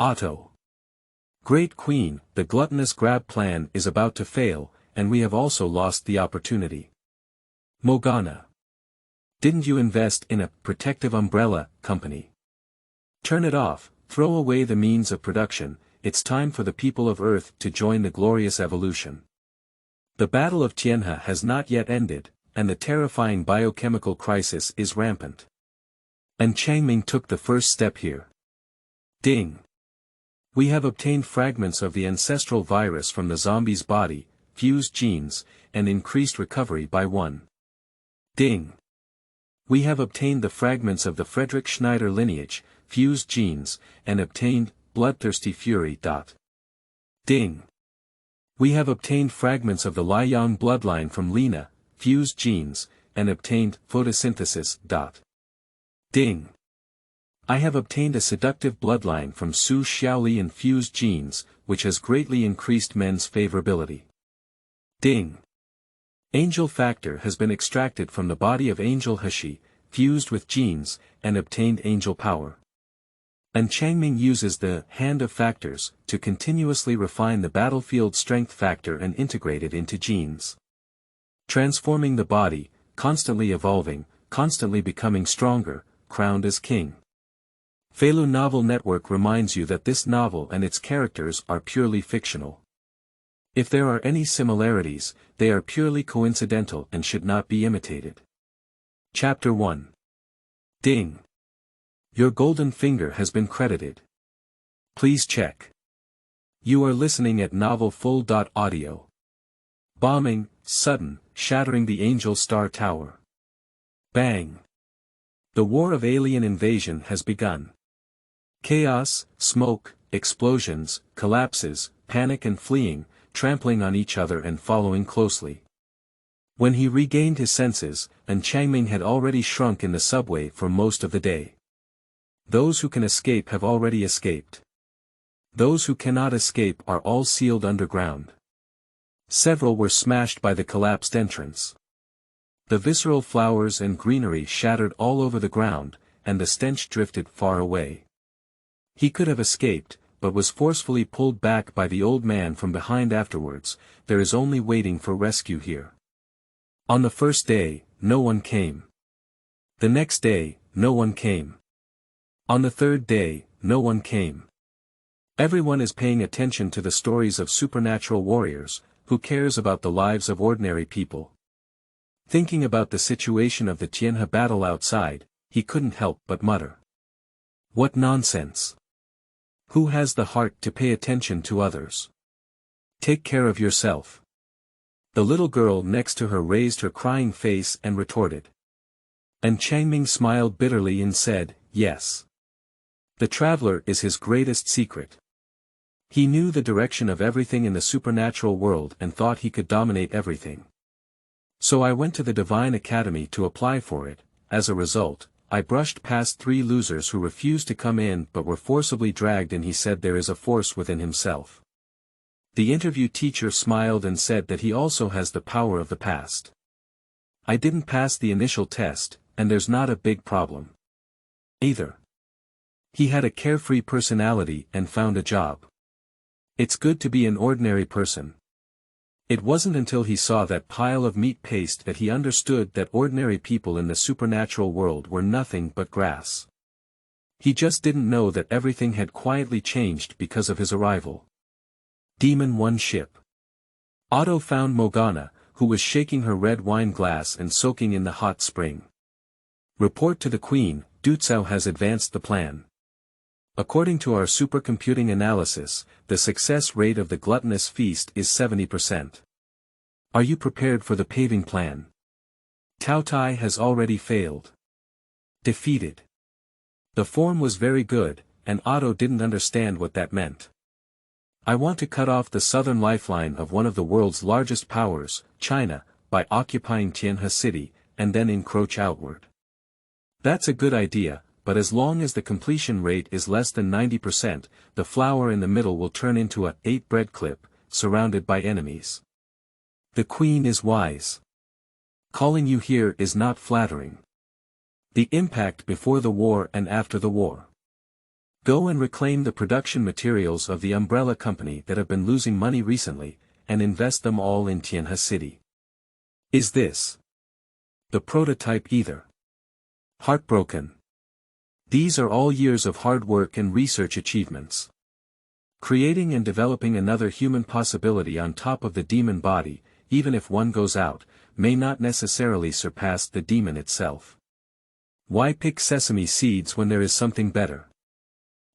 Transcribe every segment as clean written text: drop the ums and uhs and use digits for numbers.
Otto. Great Queen, the gluttonous grab plan is about to fail, and we have also lost the opportunity. Mogana. Didn't you invest in a protective umbrella company? Turn it off, throw away the means of production, it's time for the people of Earth to join the glorious evolution. The Battle of Tianhe has not yet ended, and the terrifying biochemical crisis is rampant. And Changming took the first step here. Ding. We have obtained fragments of the ancestral virus from the zombie's body, fused genes, and increased recovery by 1. Ding. We have obtained the fragments of the Friedrich Schneider lineage, fused genes, and obtained bloodthirsty fury. Ding. We have obtained fragments of the Liang bloodline from Lena, fused genes, and obtained photosynthesis. Ding. I have obtained a seductive bloodline from Su Xiaoli and fused genes, which has greatly increased men's favorability. Ding. Angel factor has been extracted from the body of Angel Heshi, fused with genes, and obtained angel power. And Changming uses the hand of factors to continuously refine the battlefield strength factor and integrate it into genes. Transforming the body, constantly evolving, constantly becoming stronger, crowned as king. Feilu Novel Network reminds you that this novel and its characters are purely fictional. If there are any similarities, they are purely coincidental and should not be imitated. Chapter 1. Ding. Your golden finger has been credited. Please check. You are listening at novelfull.audio. Bombing, sudden, shattering the Angel Star Tower. Bang. The war of alien invasion has begun. Chaos, smoke, explosions, collapses, panic and fleeing, trampling on each other and following closely. When he regained his senses, and Changming had already shrunk in the subway for most of the day. Those who can escape have already escaped. Those who cannot escape are all sealed underground. Several were smashed by the collapsed entrance. The visceral flowers and greenery shattered all over the ground, and the stench drifted far away. He could have escaped, but was forcefully pulled back by the old man from behind afterwards. There is only waiting for rescue here. On the first day, no one came. The next day, no one came. On the third day, no one came. Everyone is paying attention to the stories of supernatural warriors. Who cares about the lives of ordinary people? Thinking about the situation of the Tianhe battle outside, he couldn't help but mutter. What nonsense! Who has the heart to pay attention to others? Take care of yourself. The little girl next to her raised her crying face and retorted. And Changming smiled bitterly and said, yes. The traveler is his greatest secret. He knew the direction of everything in the supernatural world and thought he could dominate everything. So I went to the Divine Academy to apply for it. As a result, I brushed past 3 losers who refused to come in but were forcibly dragged, and he said there is a force within himself. The interview teacher smiled and said that he also has the power of the past. I didn't pass the initial test, and there's not a big problem. Either. He had a carefree personality and found a job. It's good to be an ordinary person. It wasn't until he saw that pile of meat paste that he understood that ordinary people in the supernatural world were nothing but grass. He just didn't know that everything had quietly changed because of his arrival. Demon 1 ship. Otto found Mogana, who was shaking her red wine glass and soaking in the hot spring. Report to the Queen, Dutsao has advanced the plan. According to our supercomputing analysis, the success rate of the gluttonous feast is 70%. Are you prepared for the paving plan? Tao Tai has already failed. Defeated. The form was very good, and Otto didn't understand what that meant. I want to cut off the southern lifeline of one of the world's largest powers, China, by occupying Tianhe City, and then encroach outward. That's a good idea. But as long as the completion rate is less than 90%, the flower in the middle will turn into a 8 bread clip, surrounded by enemies. The Queen is wise. Calling you here is not flattering. The impact before the war and after the war. Go and reclaim the production materials of the umbrella company that have been losing money recently, and invest them all in Tianhe City. Is this the prototype either? Heartbroken. These are all years of hard work and research achievements. Creating and developing another human possibility on top of the demon body, even if one goes out, may not necessarily surpass the demon itself. Why pick sesame seeds when there is something better?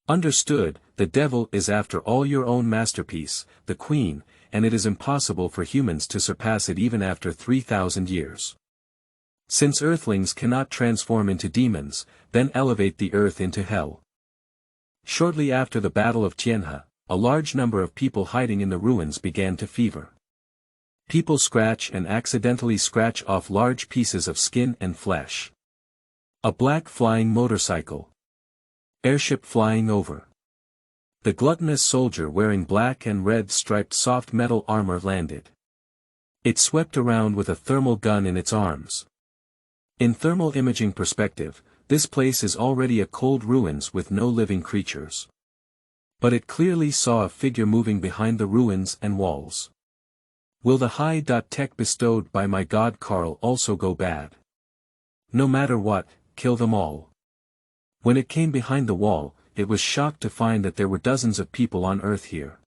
Understood, the devil is after all your own masterpiece, the queen, and it is impossible for humans to surpass it even after 3,000 years. Since earthlings cannot transform into demons, then elevate the earth into hell. Shortly after the Battle of Tianhe, a large number of people hiding in the ruins began to fever. People scratch and accidentally scratch off large pieces of skin and flesh. A black flying motorcycle. Airship flying over. The gluttonous soldier wearing black and red striped soft metal armor landed. It swept around with a thermal gun in its arms. In thermal imaging perspective, this place is already a cold ruins with no living creatures. But it clearly saw a figure moving behind the ruins and walls. Will the high-tech bestowed by my god Karl also go bad? No matter what, kill them all. When it came behind the wall, it was shocked to find that there were dozens of people on Earth here.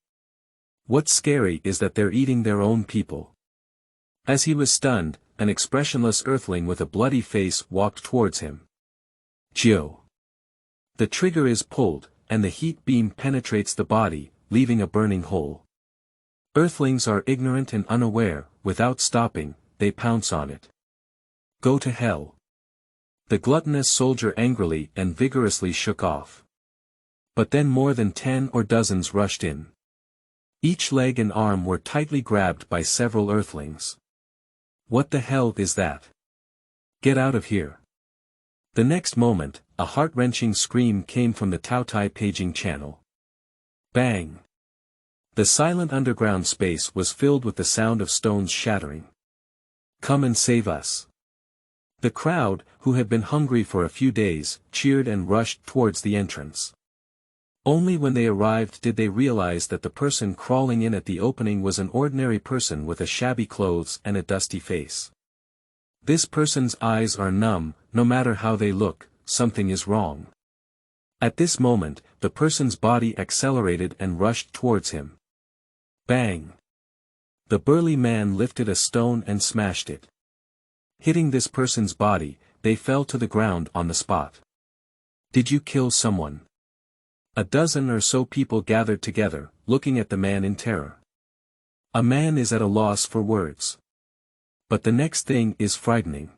What's scary is that they're eating their own people. As he was stunned, an expressionless earthling with a bloody face walked towards him. Joe. The trigger is pulled, and the heat beam penetrates the body, leaving a burning hole. Earthlings are ignorant and unaware, without stopping, they pounce on it. Go to hell. The gluttonous soldier angrily and vigorously shook off. But then more than 10 or dozens rushed in. Each leg and arm were tightly grabbed by several earthlings. What the hell is that? Get out of here. The next moment, a heart-wrenching scream came from the Taotai paging channel. Bang! The silent underground space was filled with the sound of stones shattering. Come and save us. The crowd, who had been hungry for a few days, cheered and rushed towards the entrance. Only when they arrived did they realize that the person crawling in at the opening was an ordinary person with a shabby clothes and a dusty face. This person's eyes are numb, no matter how they look, something is wrong. At this moment, the person's body accelerated and rushed towards him. Bang! The burly man lifted a stone and smashed it. Hitting this person's body, they fell to the ground on the spot. Did you kill someone? A dozen or so people gathered together, looking at the man in terror. A man is at a loss for words. But the next thing is frightening.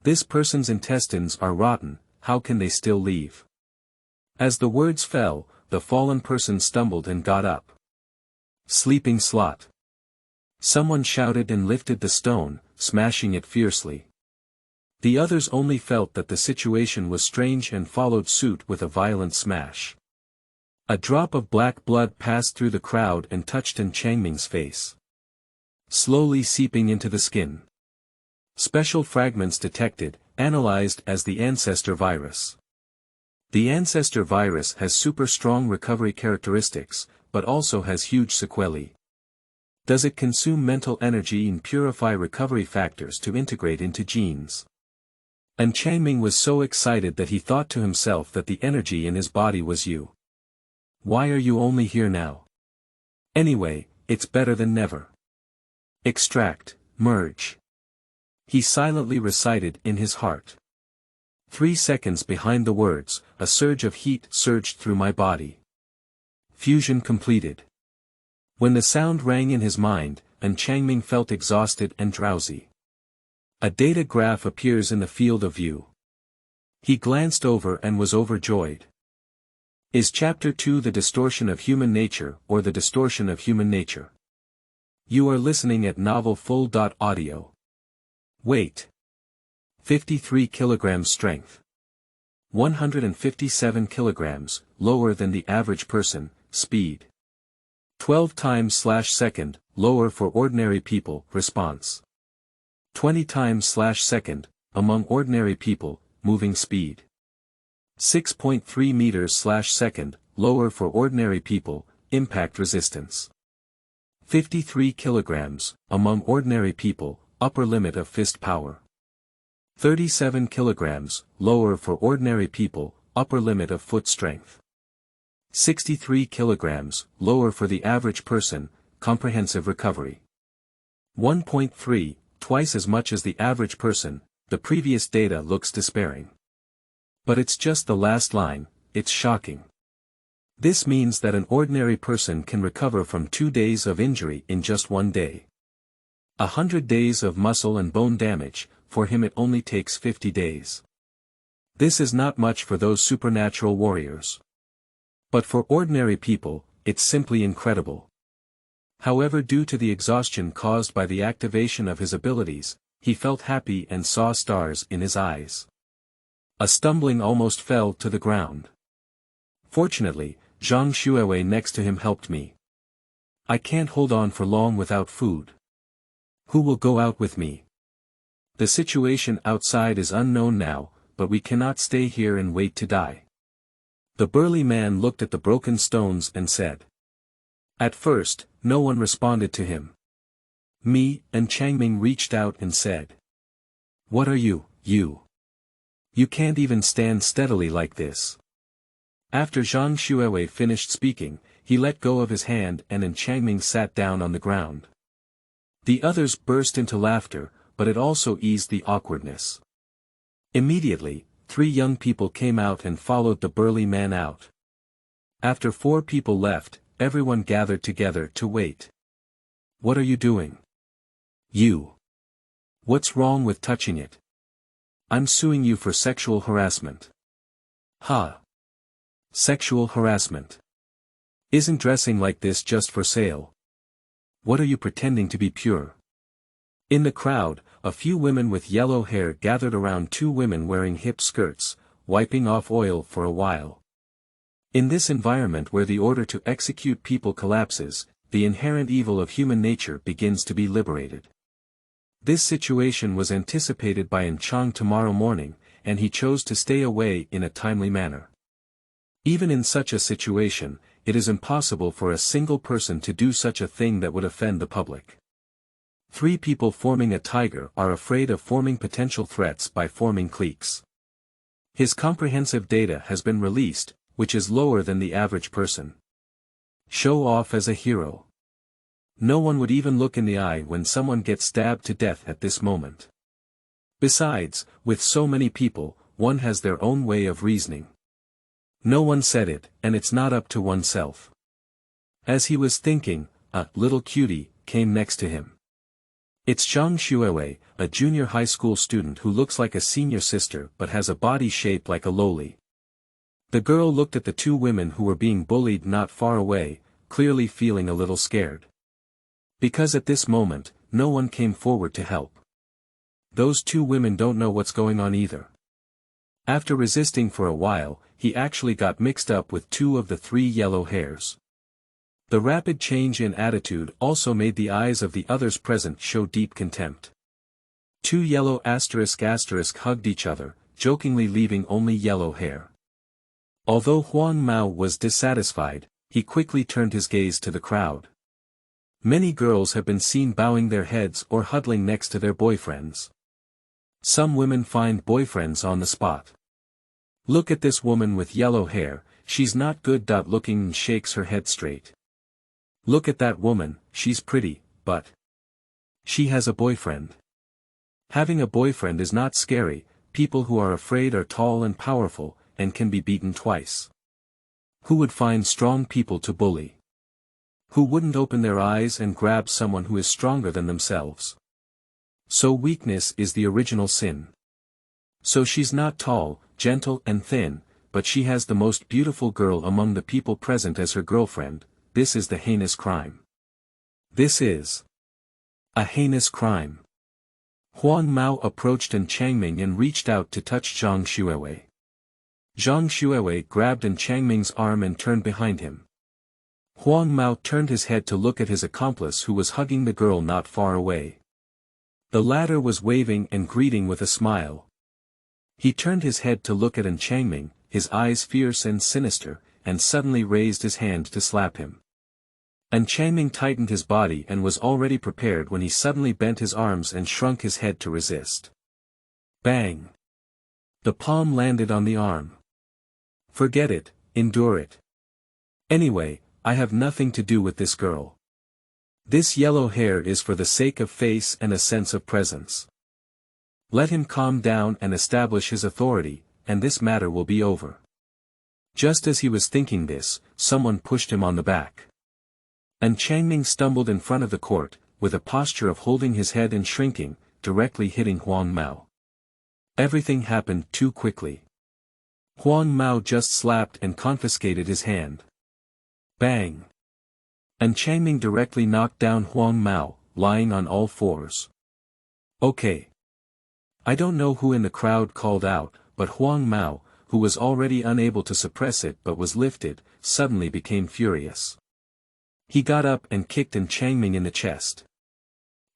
This person's intestines are rotten, how can they still leave? As the words fell, the fallen person stumbled and got up. Sleeping slot. Someone shouted and lifted the stone, smashing it fiercely. The others only felt that the situation was strange and followed suit with a violent smash. A drop of black blood passed through the crowd and touched An Changming's face. Slowly seeping into the skin. Special fragments detected, analyzed as the ancestor virus. The ancestor virus has super strong recovery characteristics, but also has huge sequelae. Does it consume mental energy and purify recovery factors to integrate into genes? An Changming was so excited that he thought to himself that the energy in his body was you. Why are you only here now? Anyway, it's better than never. Extract, merge. He silently recited in his heart. 3 seconds behind the words, a surge of heat surged through my body. Fusion completed. When the sound rang in his mind, An Changming felt exhausted and drowsy. A data graph appears in the field of view. He glanced over and was overjoyed. Is Chapter 2 the distortion of human nature or the distortion of human nature? You are listening at novelfull.audio. Weight. 53 kilograms strength. 157 kilograms, lower than the average person, speed. 12 times/second, lower for ordinary people, response. 20 times/second, among ordinary people, moving speed. 6.3 meters/second, lower for ordinary people, impact resistance. 53 kilograms, among ordinary people, upper limit of fist power. 37 kilograms, lower for ordinary people, upper limit of foot strength. 63 kilograms, lower for the average person, comprehensive recovery. 1.3, twice as much as the average person, the previous data looks despairing. But it's just the last line, it's shocking. This means that an ordinary person can recover from 2 days of injury in just 1 day. 100 days of muscle and bone damage, for him it only takes 50 days. This is not much for those supernatural warriors. But for ordinary people, it's simply incredible. However, due to the exhaustion caused by the activation of his abilities, he felt happy and saw stars in his eyes. A stumbling almost fell to the ground. Fortunately, Zhang Xuewei next to him helped me. I can't hold on for long without food. Who will go out with me? The situation outside is unknown now, but we cannot stay here and wait to die. The burly man looked at the broken stones and said. At first, no one responded to him. Mi and Changming reached out and said. What are you, you? You can't even stand steadily like this. After Zhang Xuewei finished speaking, he let go of his hand and Changming sat down on the ground. The others burst into laughter, but it also eased the awkwardness. Immediately, 3 young people came out and followed the burly man out. After 4 people left, everyone gathered together to wait. What are you doing? You. What's wrong with touching it? I'm suing you for sexual harassment. Ha. Sexual harassment. Isn't dressing like this just for sale? What are you pretending to be pure? In the crowd, a few women with yellow hair gathered around 2 women wearing hip skirts, wiping off oil for a while. In this environment where the order to execute people collapses, the inherent evil of human nature begins to be liberated. This situation was anticipated by Chang tomorrow morning, and he chose to stay away in a timely manner. Even in such a situation, it is impossible for a single person to do such a thing that would offend the public. 3 people forming a tiger are afraid of forming potential threats by forming cliques. His comprehensive data has been released, which is lower than the average person. Show off as a hero. No one would even look in the eye when someone gets stabbed to death at this moment. Besides, with so many people, one has their own way of reasoning. No one said it, and it's not up to oneself. As he was thinking, a little cutie came next to him. It's Zhang Xuewei, a junior high school student who looks like a senior sister but has a body shape like a loli. The girl looked at the 2 women who were being bullied not far away, clearly feeling a little scared. Because at this moment, no one came forward to help. Those 2 women don't know what's going on either. After resisting for a while, he actually got mixed up with 2 of the 3 yellow hairs. The rapid change in attitude also made the eyes of the others present show deep contempt. 2 yellow asterisk hugged each other, jokingly leaving only yellow hair. Although Huang Mao was dissatisfied, he quickly turned his gaze to the crowd. Many girls have been seen bowing their heads or huddling next to their boyfriends. Some women find boyfriends on the spot. Look at this woman with yellow hair, she's not good. Looking and shakes her head straight. Look at that woman, she's pretty, but she has a boyfriend. Having a boyfriend is not scary, people who are afraid are tall and powerful, and can be beaten twice. Who would find strong people to bully? Who wouldn't open their eyes and grab someone who is stronger than themselves? So weakness is the original sin. So she's not tall, gentle and thin, but she has the most beautiful girl among the people present as her girlfriend. This is the heinous crime. This is a heinous crime. Huang Mao approached Changming and reached out to touch Zhang Xuewei. Zhang Xuewei grabbed Changming's arm and turned behind him. Huang Mao turned his head to look at his accomplice who was hugging the girl not far away. The latter was waving and greeting with a smile. He turned his head to look at Changming, his eyes fierce and sinister, and suddenly raised his hand to slap him. And Changming tightened his body and was already prepared when he suddenly bent his arms and shrunk his head to resist. Bang! The palm landed on the arm. Forget it, endure it. Anyway, I have nothing to do with this girl. This yellow hair is for the sake of face and a sense of presence. Let him calm down and establish his authority, and this matter will be over. Just as he was thinking this, someone pushed him on the back. And Changming stumbled in front of the court, with a posture of holding his head and shrinking, directly hitting Huang Mao. Everything happened too quickly. Huang Mao just slapped and confiscated his hand. Bang! And Changming directly knocked down Huang Mao, lying on all fours. Okay. I don't know who in the crowd called out, but Huang Mao, who was already unable to suppress it but was lifted, suddenly became furious. He got up and kicked Changming in the chest.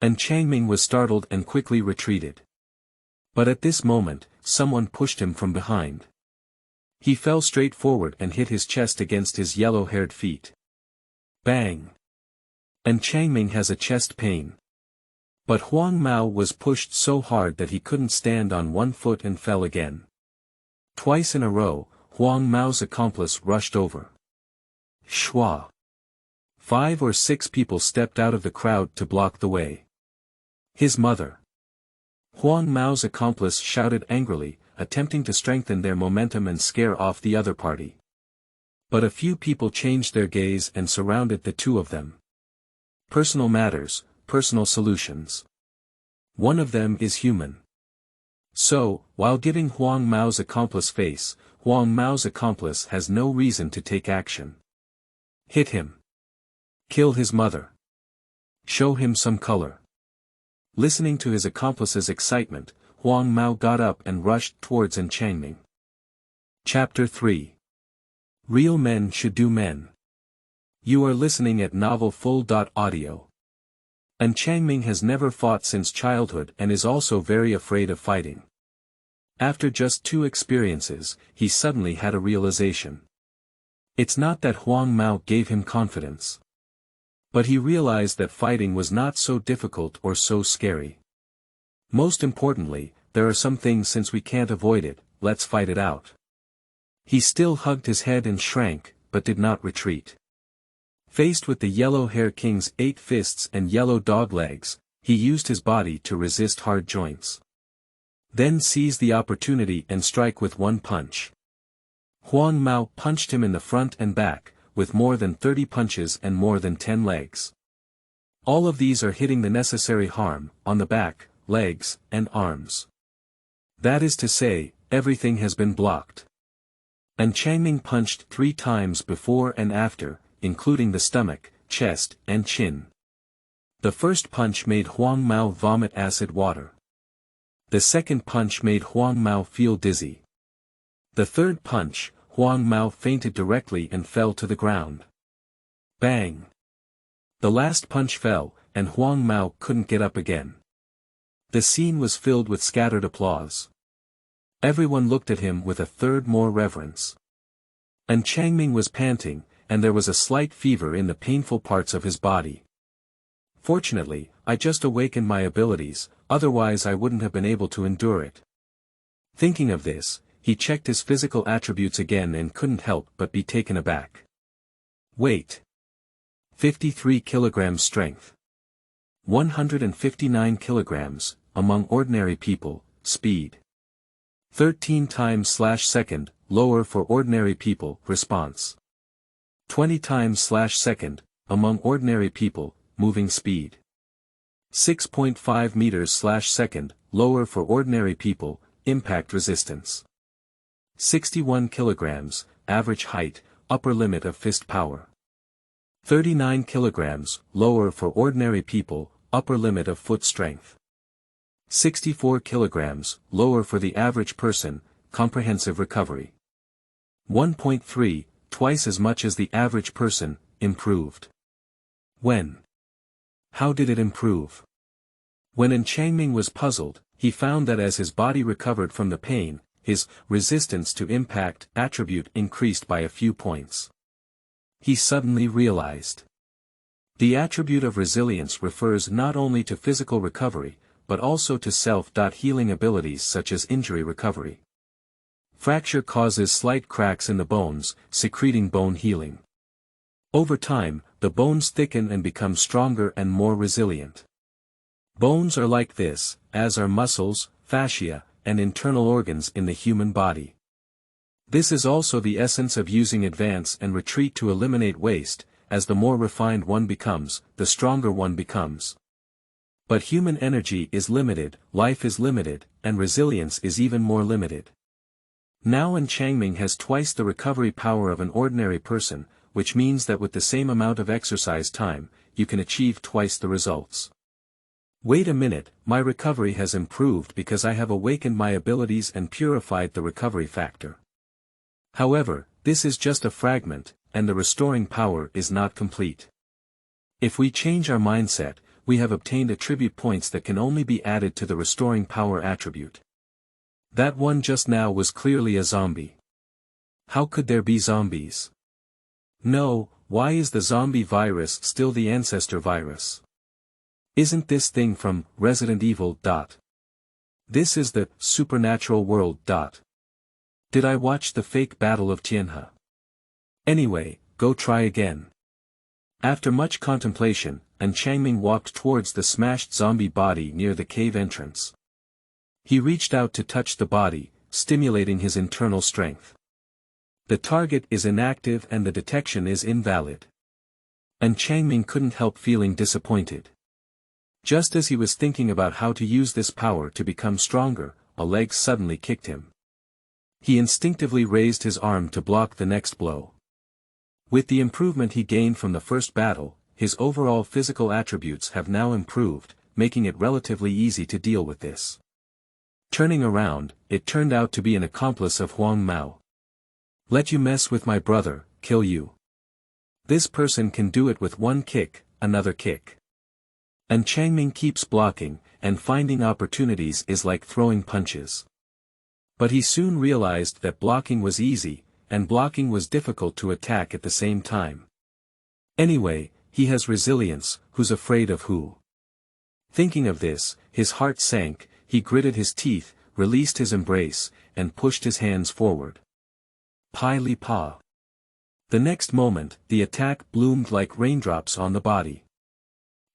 And Changming was startled and quickly retreated. But at this moment, someone pushed him from behind. He fell straight forward and hit his chest against his yellow-haired feet. Bang! And Changming has a chest pain. But Huang Mao was pushed so hard that he couldn't stand on one foot and fell again. Twice in a row, Huang Mao's accomplice rushed over. Shua! 5 or 6 people stepped out of the crowd to block the way. His mother. Huang Mao's accomplice shouted angrily, attempting to strengthen their momentum and scare off the other party. But a few people changed their gaze and surrounded the two of them. Personal matters, personal solutions. One of them is human. So, while giving Huang Mao's accomplice face, Huang Mao's accomplice has no reason to take action. Hit him. Kill his mother. Show him some color. Listening to his accomplice's excitement, Huang Mao got up and rushed towards Changming. Chapter 3. Real men should do men. You are listening at novelfull.audio. Changming has never fought since childhood and is also very afraid of fighting. After just 2 experiences, he suddenly had a realization. It's not that Huang Mao gave him confidence. But he realized that fighting was not so difficult or so scary. Most importantly, there are some things since we can't avoid it, let's fight it out. He still hugged his head and shrank, but did not retreat. Faced with the Yellow Hair King's 8 fists and yellow dog legs, he used his body to resist hard joints. Then seize the opportunity and strike with one punch. Huang Mao punched him in the front and back, with more than 30 punches and more than 10 legs. All of these are hitting the necessary harm, on the back, legs, and arms. That is to say, everything has been blocked. Changming punched 3 times before and after, including the stomach, chest, and chin. The first punch made Huang Mao vomit acid water. The second punch made Huang Mao feel dizzy. The third punch, Huang Mao fainted directly and fell to the ground. Bang! The last punch fell, and Huang Mao couldn't get up again. The scene was filled with scattered applause. Everyone looked at him with a third more reverence. Changming was panting, and there was a slight fever in the painful parts of his body. Fortunately, I just awakened my abilities, otherwise I wouldn't have been able to endure it. Thinking of this, he checked his physical attributes again and couldn't help but be taken aback. Weight. 53 kilograms strength. 159 kilograms, among ordinary people, speed. 13 times/second, lower for ordinary people, response. 20 times/second, among ordinary people, moving speed. 6.5 meters/second, lower for ordinary people, impact resistance. 61 kilograms, average height, upper limit of fist power. 39 kilograms, lower for ordinary people, upper limit of foot strength. 64 kilograms, lower for the average person, comprehensive recovery. 1.3, twice as much as the average person, improved. When? How did it improve? When Changming was puzzled, he found that as his body recovered from the pain, his resistance to impact attribute increased by a few points. He suddenly realized. The attribute of resilience refers not only to physical recovery, but also to self-healing abilities such as injury recovery. Fracture causes slight cracks in the bones, secreting bone healing. Over time, the bones thicken and become stronger and more resilient. Bones are like this, as are muscles, fascia, and internal organs in the human body. This is also the essence of using advance and retreat to eliminate waste, as the more refined one becomes, the stronger one becomes. But human energy is limited, life is limited, and resilience is even more limited. Now Enhancement has twice the recovery power of an ordinary person, which means that with the same amount of exercise time, you can achieve twice the results. Wait a minute, my recovery has improved because I have awakened my abilities and purified the recovery factor. However, this is just a fragment, and the restoring power is not complete. If we change our mindset, we have obtained attribute points that can only be added to the restoring power attribute. That one just now was clearly a zombie. How could there be zombies? No, why is the zombie virus still the ancestor virus? Isn't this thing from Resident Evil? This is the supernatural world. Did I watch the fake Battle of Tianhe? Anyway, go try again. After much contemplation, Enhancement walked towards the smashed zombie body near the cave entrance. He reached out to touch the body, stimulating his internal strength. The target is inactive and the detection is invalid. Enhancement couldn't help feeling disappointed. Just as he was thinking about how to use this power to become stronger, a leg suddenly kicked him. He instinctively raised his arm to block the next blow. With the improvement he gained from the first battle, his overall physical attributes have now improved, making it relatively easy to deal with this. Turning around, it turned out to be an accomplice of Huang Mao. Let you mess with my brother, kill you. This person can do it with one kick, another kick. Enhancement keeps blocking, and finding opportunities is like throwing punches. But he soon realized that blocking was easy, and blocking was difficult to attack at the same time. Anyway, he has resilience, who's afraid of who? Thinking of this, his heart sank, he gritted his teeth, released his embrace, and pushed his hands forward. Pai Li Pa. The next moment, the attack bloomed like raindrops on the body.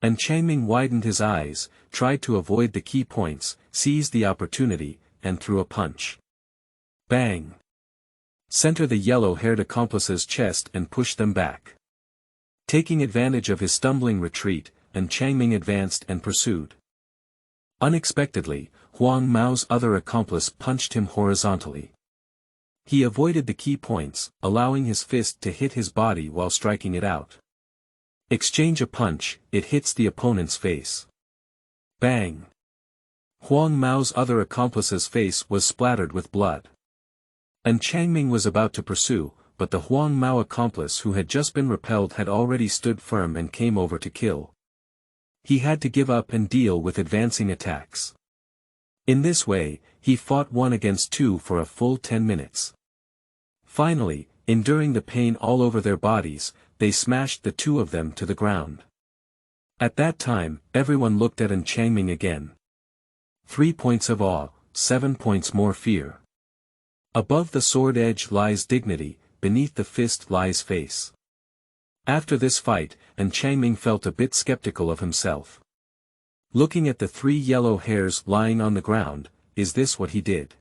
Enhancement widened his eyes, tried to avoid the key points, seized the opportunity, and threw a punch. Bang! Center the yellow-haired accomplice's chest and push them back. Taking advantage of his stumbling retreat, Enhancement advanced and pursued. Unexpectedly, Huang Mao's other accomplice punched him horizontally. He avoided the key points, allowing his fist to hit his body while striking it out. Exchange a punch, it hits the opponent's face. Bang! Huang Mao's other accomplice's face was splattered with blood. Enhancement was about to pursue, but the Huang Mao accomplice who had just been repelled had already stood firm and came over to kill. He had to give up and deal with advancing attacks. In this way, he fought 1 against 2 for a full 10 minutes. Finally, enduring the pain all over their bodies, they smashed the 2 of them to the ground. At that time, everyone looked at Enhancement again. 3 points of awe, 7 points more fear. Above the sword edge lies dignity, beneath the fist lies face. After this fight, Enhancement felt a bit skeptical of himself. Looking at the 3 yellow hairs lying on the ground, is this what he did?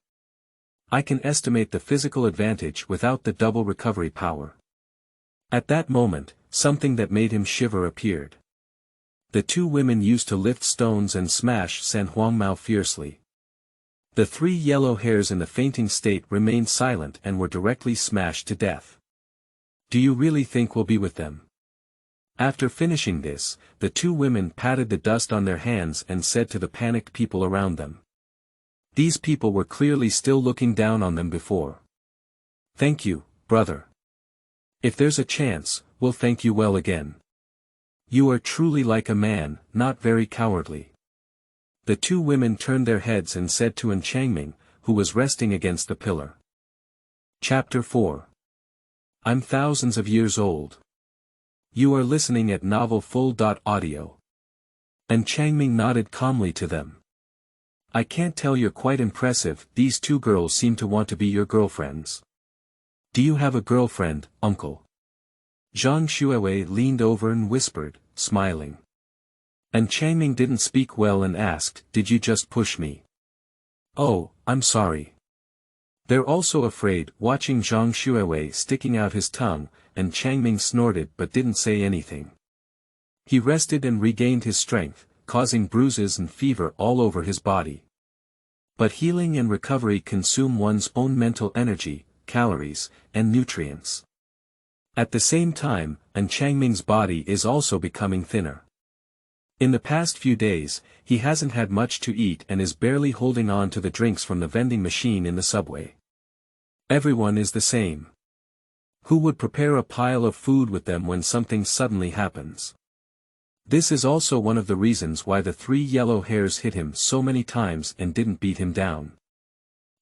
I can estimate the physical advantage without the double recovery power. At that moment, something that made him shiver appeared. The 2 women used to lift stones and smash San Huang Mao fiercely. The 3 yellow hairs in the fainting state remained silent and were directly smashed to death. Do you really think we'll be with them? After finishing this, the 2 women patted the dust on their hands and said to the panicked people around them. These people were clearly still looking down on them before. Thank you, brother. If there's a chance, we'll thank you well again. You are truly like a man, not very cowardly. The 2 women turned their heads and said to Enhancement, who was resting against the pillar. Chapter 4. I'm thousands of years old. You are listening at Novel Full.audio. And Changming nodded calmly to them. I can't tell, you're quite impressive. These two girls seem to want to be your girlfriends. Do you have a girlfriend, uncle? Zhang Xuewei leaned over and whispered, smiling. And Changming didn't speak well and asked, did you just push me? Oh, I'm sorry. They're also afraid, watching Zhang Xuewei sticking out his tongue, and Changming snorted but didn't say anything. He rested and regained his strength, causing bruises and fever all over his body. But healing and recovery consume one's own mental energy, calories, and nutrients. At the same time, and Changming's body is also becoming thinner. In the past few days, he hasn't had much to eat and is barely holding on to the drinks from the vending machine in the subway. Everyone is the same. Who would prepare a pile of food with them when something suddenly happens? This is also one of the reasons why the 3 yellow hairs hit him so many times and didn't beat him down.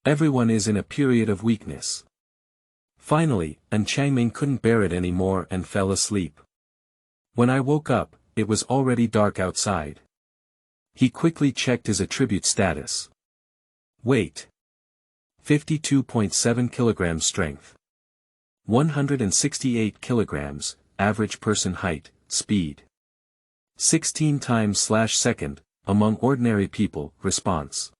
Everyone is in a period of weakness. Finally, and Changming couldn't bear it anymore and fell asleep. When I woke up, it was already dark outside. He quickly checked his attribute status. Weight: 52.7 kilograms. Strength: 168 kilograms. Average person height. Speed: 16 times/second, among ordinary people. Response: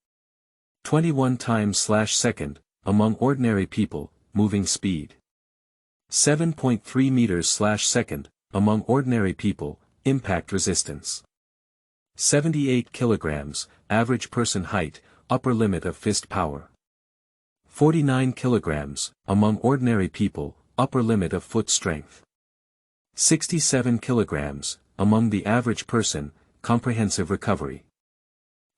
21 times/second, among ordinary people. Moving speed: 7.3 meters/second, among ordinary people. Impact resistance: 78 kilograms. Average person height. Upper limit of fist power: 49 kilograms, among ordinary people. Upper limit of foot strength: 67 kilograms, among the average person. Comprehensive recovery: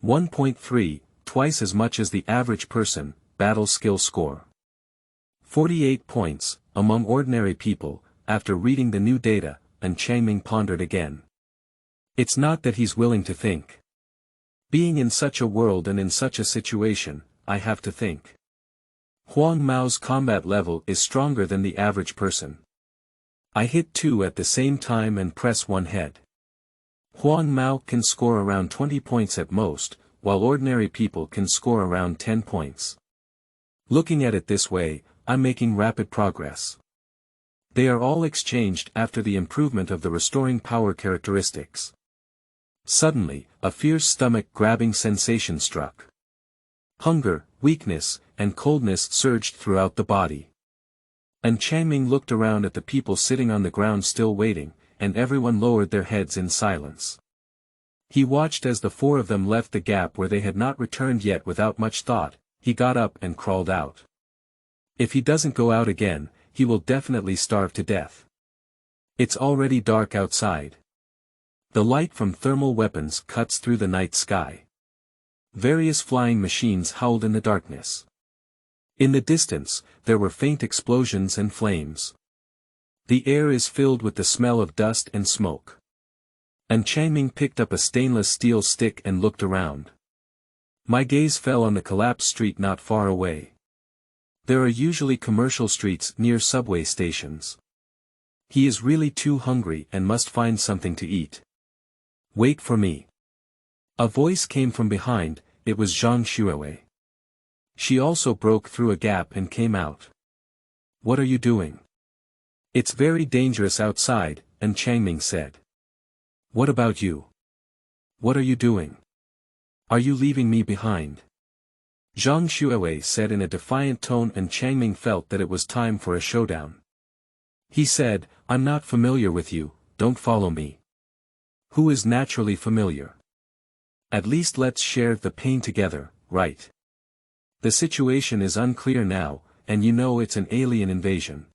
1.3, twice as much as the average person. Battle skill score: 48 points, among ordinary people. After reading the new data, and Changming pondered again. It's not that he's willing to think. Being in such a world and in such a situation, I have to think. Huang Mao's combat level is stronger than the average person. I hit 2 at the same time and press 1 head. Huang Mao can score around 20 points at most, while ordinary people can score around 10 points. Looking at it this way, I'm making rapid progress. They are all exchanged after the improvement of the restoring power characteristics. Suddenly, a fierce stomach-grabbing sensation struck. Hunger, weakness, and coldness surged throughout the body. And Changming looked around at the people sitting on the ground still waiting, and everyone lowered their heads in silence. He watched as the 4 of them left the gap where they had not returned yet. Without much thought, he got up and crawled out. If he doesn't go out again, he will definitely starve to death. It's already dark outside. The light from thermal weapons cuts through the night sky. Various flying machines howled in the darkness. In the distance, there were faint explosions and flames. The air is filled with the smell of dust and smoke. And Changming picked up a stainless steel stick and looked around. My gaze fell on the collapsed street not far away. There are usually commercial streets near subway stations. He is really too hungry and must find something to eat. Wait for me. A voice came from behind. It was Zhang Xuewei. She also broke through a gap and came out. What are you doing? It's very dangerous outside, and Changming said. What about you? What are you doing? Are you leaving me behind? Zhang Xuewei said in a defiant tone, and Changming felt that it was time for a showdown. He said, I'm not familiar with you, don't follow me. Who is naturally familiar? At least let's share the pain together, right? The situation is unclear now, and you know it's an alien invasion.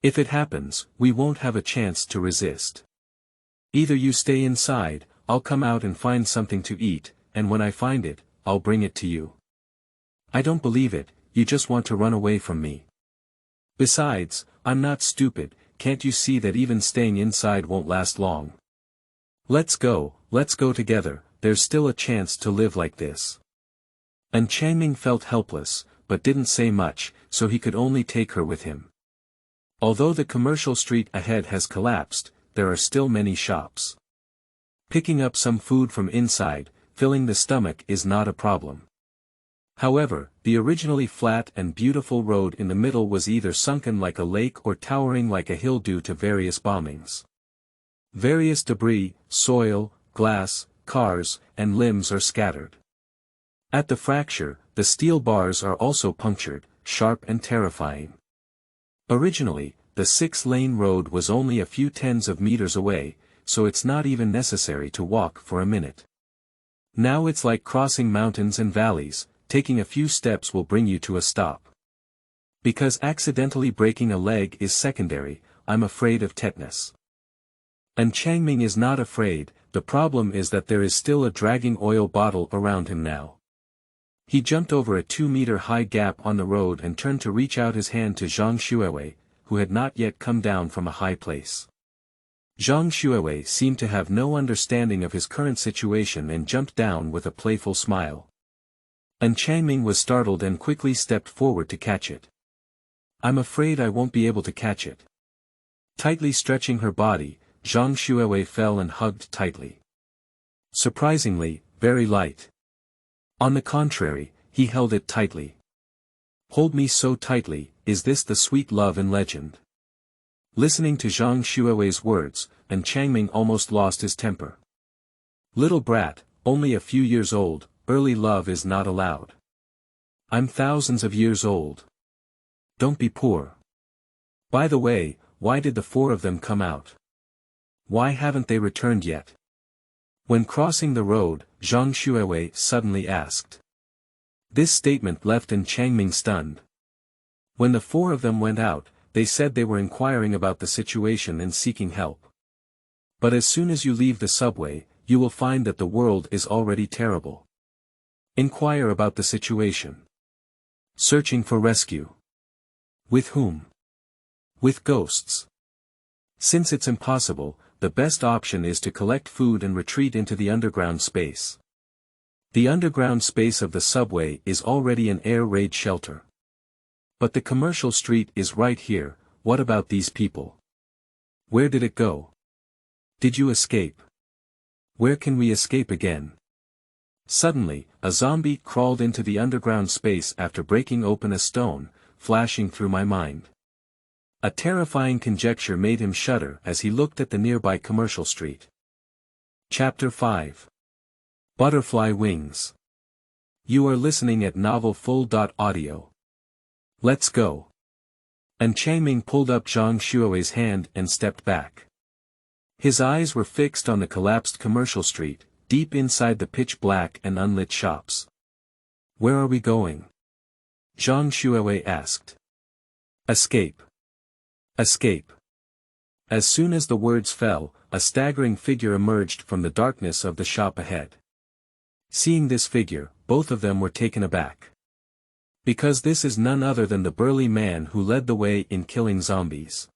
If it happens, we won't have a chance to resist. Either you stay inside, I'll come out and find something to eat, and when I find it, I'll bring it to you. I don't believe it, you just want to run away from me. Besides, I'm not stupid, can't you see that even staying inside won't last long? Let's go together, there's still a chance to live like this. And Changming felt helpless, but didn't say much, so he could only take her with him. Although the commercial street ahead has collapsed, there are still many shops. Picking up some food from inside, filling the stomach is not a problem. However, the originally flat and beautiful road in the middle was either sunken like a lake or towering like a hill due to various bombings. Various debris, soil, glass, cars, and limbs are scattered. At the fracture, the steel bars are also punctured, sharp and terrifying. Originally, the 6-lane road was only a few tens of meters away, so it's not even necessary to walk for a minute. Now it's like crossing mountains and valleys, taking a few steps will bring you to a stop. Because accidentally breaking a leg is secondary, I'm afraid of tetanus. And Changming is not afraid, the problem is that there is still a dragging oil bottle around him now. He jumped over a 2-meter-high gap on the road and turned to reach out his hand to Zhang Xuewei, who had not yet come down from a high place. Zhang Xuewei seemed to have no understanding of his current situation and jumped down with a playful smile. And Changming was startled and quickly stepped forward to catch it. I'm afraid I won't be able to catch it. Tightly stretching her body, Zhang Xuewei fell and hugged tightly. Surprisingly, very light. On the contrary, he held it tightly. Hold me so tightly, is this the sweet love in legend? Listening to Zhang Xuewei's words, and Changming almost lost his temper. Little brat, only a few years old, early love is not allowed. I'm thousands of years old. Don't be poor. By the way, why did the 4 of them come out? Why haven't they returned yet? When crossing the road, Zhang Xuewei suddenly asked. This statement left Changming stunned. When the 4 of them went out, they said they were inquiring about the situation and seeking help. But as soon as you leave the subway, you will find that the world is already terrible. Inquire about the situation. Searching for rescue. With whom? With ghosts. Since it's impossible, the best option is to collect food and retreat into the underground space. The underground space of the subway is already an air raid shelter. But the commercial street is right here. What about these people? Where did it go? Did you escape? Where can we escape again? Suddenly, a zombie crawled into the underground space after breaking open a stone, flashing through my mind. A terrifying conjecture made him shudder as he looked at the nearby commercial street. Chapter 5. Butterfly Wings. You are listening at novelfull.audio. Let's go. And Changming pulled up Zhang Xuewei's hand and stepped back. His eyes were fixed on the collapsed commercial street, deep inside the pitch-black and unlit shops. Where are we going? Zhang Xuewei asked. Escape. Escape. As soon as the words fell, a staggering figure emerged from the darkness of the shop ahead. Seeing this figure, both of them were taken aback. Because this is none other than the burly man who led the way in killing zombies.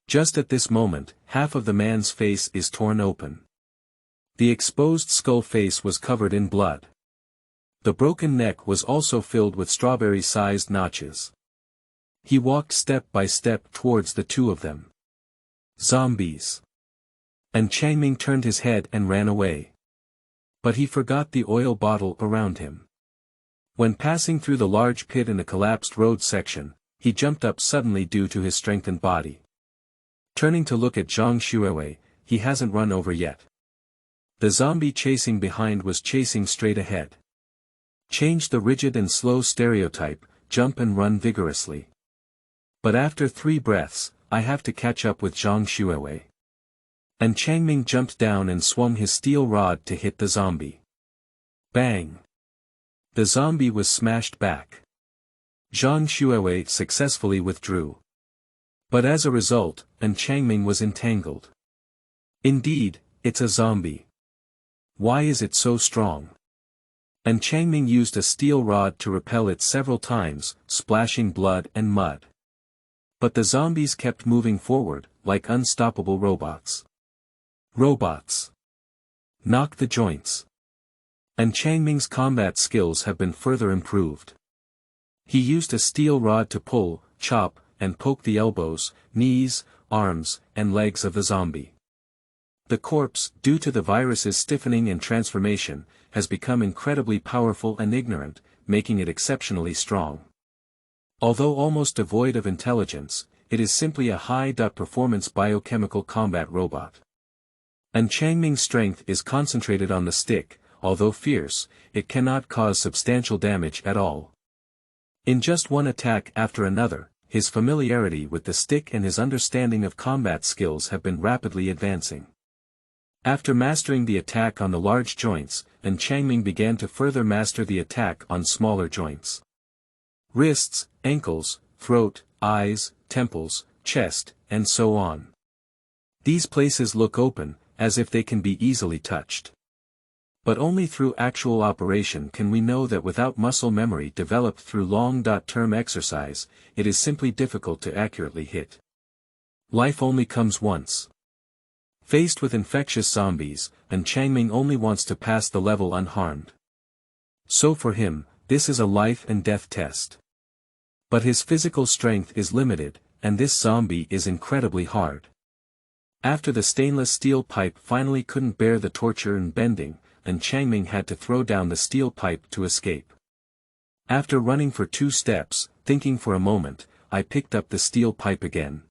Just at this moment, half of the man's face is torn open. The exposed skull face was covered in blood. The broken neck was also filled with strawberry-sized notches. He walked step by step towards the 2 of them. Zombies. And Changming turned his head and ran away. But he forgot the oil bottle around him. When passing through the large pit in the collapsed road section, he jumped up suddenly due to his strengthened body. Turning to look at Zhang Xuewei, he hasn't run over yet. The zombie chasing behind was chasing straight ahead. Change the rigid and slow stereotype, jump and run vigorously. But after 3 breaths, I have to catch up with Zhang Xuewei. And Changming jumped down and swung his steel rod to hit the zombie. Bang! The zombie was smashed back. Zhang Xuewei successfully withdrew. But as a result, Changming was entangled. Indeed, it's a zombie. Why is it so strong? And Changming used a steel rod to repel it several times, splashing blood and mud. But the zombies kept moving forward, like unstoppable robots. Robots. Knock the joints. And Changming's combat skills have been further improved. He used a steel rod to pull, chop, and poke the elbows, knees, arms, and legs of the zombie. The corpse, due to the virus's stiffening and transformation, has become incredibly powerful and ignorant, making it exceptionally strong. Although almost devoid of intelligence, it is simply a high-performance biochemical combat robot. And Changming's strength is concentrated on the stick. Although fierce, it cannot cause substantial damage at all. In just one attack after another, his familiarity with the stick and his understanding of combat skills have been rapidly advancing. After mastering the attack on the large joints, Changming began to further master the attack on smaller joints. Wrists, ankles, throat, eyes, temples, chest, and so on. These places look open, as if they can be easily touched. But only through actual operation can we know that without muscle memory developed through long-term exercise, it is simply difficult to accurately hit. Life only comes once. Faced with infectious zombies, Changming only wants to pass the level unharmed. So for him, this is a life and death test. But his physical strength is limited, and this zombie is incredibly hard. After the stainless steel pipe finally couldn't bear the torture and bending, Changming had to throw down the steel pipe to escape. After running for 2 steps, thinking for a moment, I picked up the steel pipe again.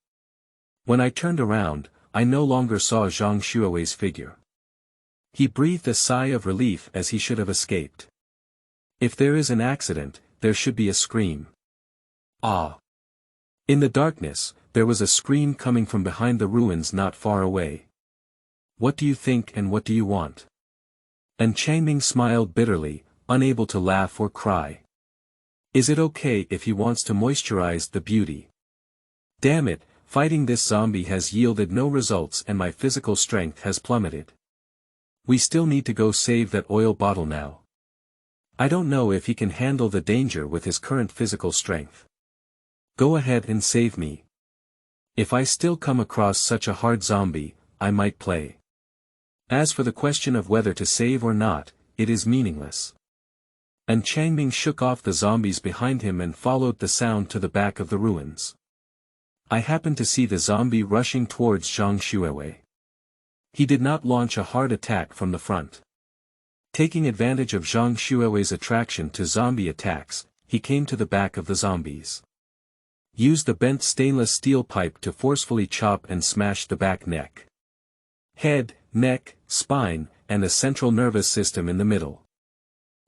When I turned around, I no longer saw Zhang Xuewei's figure. He breathed a sigh of relief as he should have escaped. If there is an accident, there should be a scream. Ah! In the darkness, there was a scream coming from behind the ruins not far away. What do you think and what do you want? Changming smiled bitterly, unable to laugh or cry. Is it okay if he wants to moisturize the beauty? Damn it, fighting this zombie has yielded no results and my physical strength has plummeted. We still need to go save that oil bottle now. I don't know if he can handle the danger with his current physical strength. Go ahead and save me. If I still come across such a hard zombie, I might play. As for the question of whether to save or not, it is meaningless. Changming shook off the zombies behind him and followed the sound to the back of the ruins. I happened to see the zombie rushing towards Zhang Xuewei. He did not launch a hard attack from the front. Taking advantage of Zhang Xuewei's attraction to zombie attacks, he came to the back of the zombies. Used the bent stainless steel pipe to forcefully chop and smash the back neck. Head, neck, spine, and a central nervous system in the middle.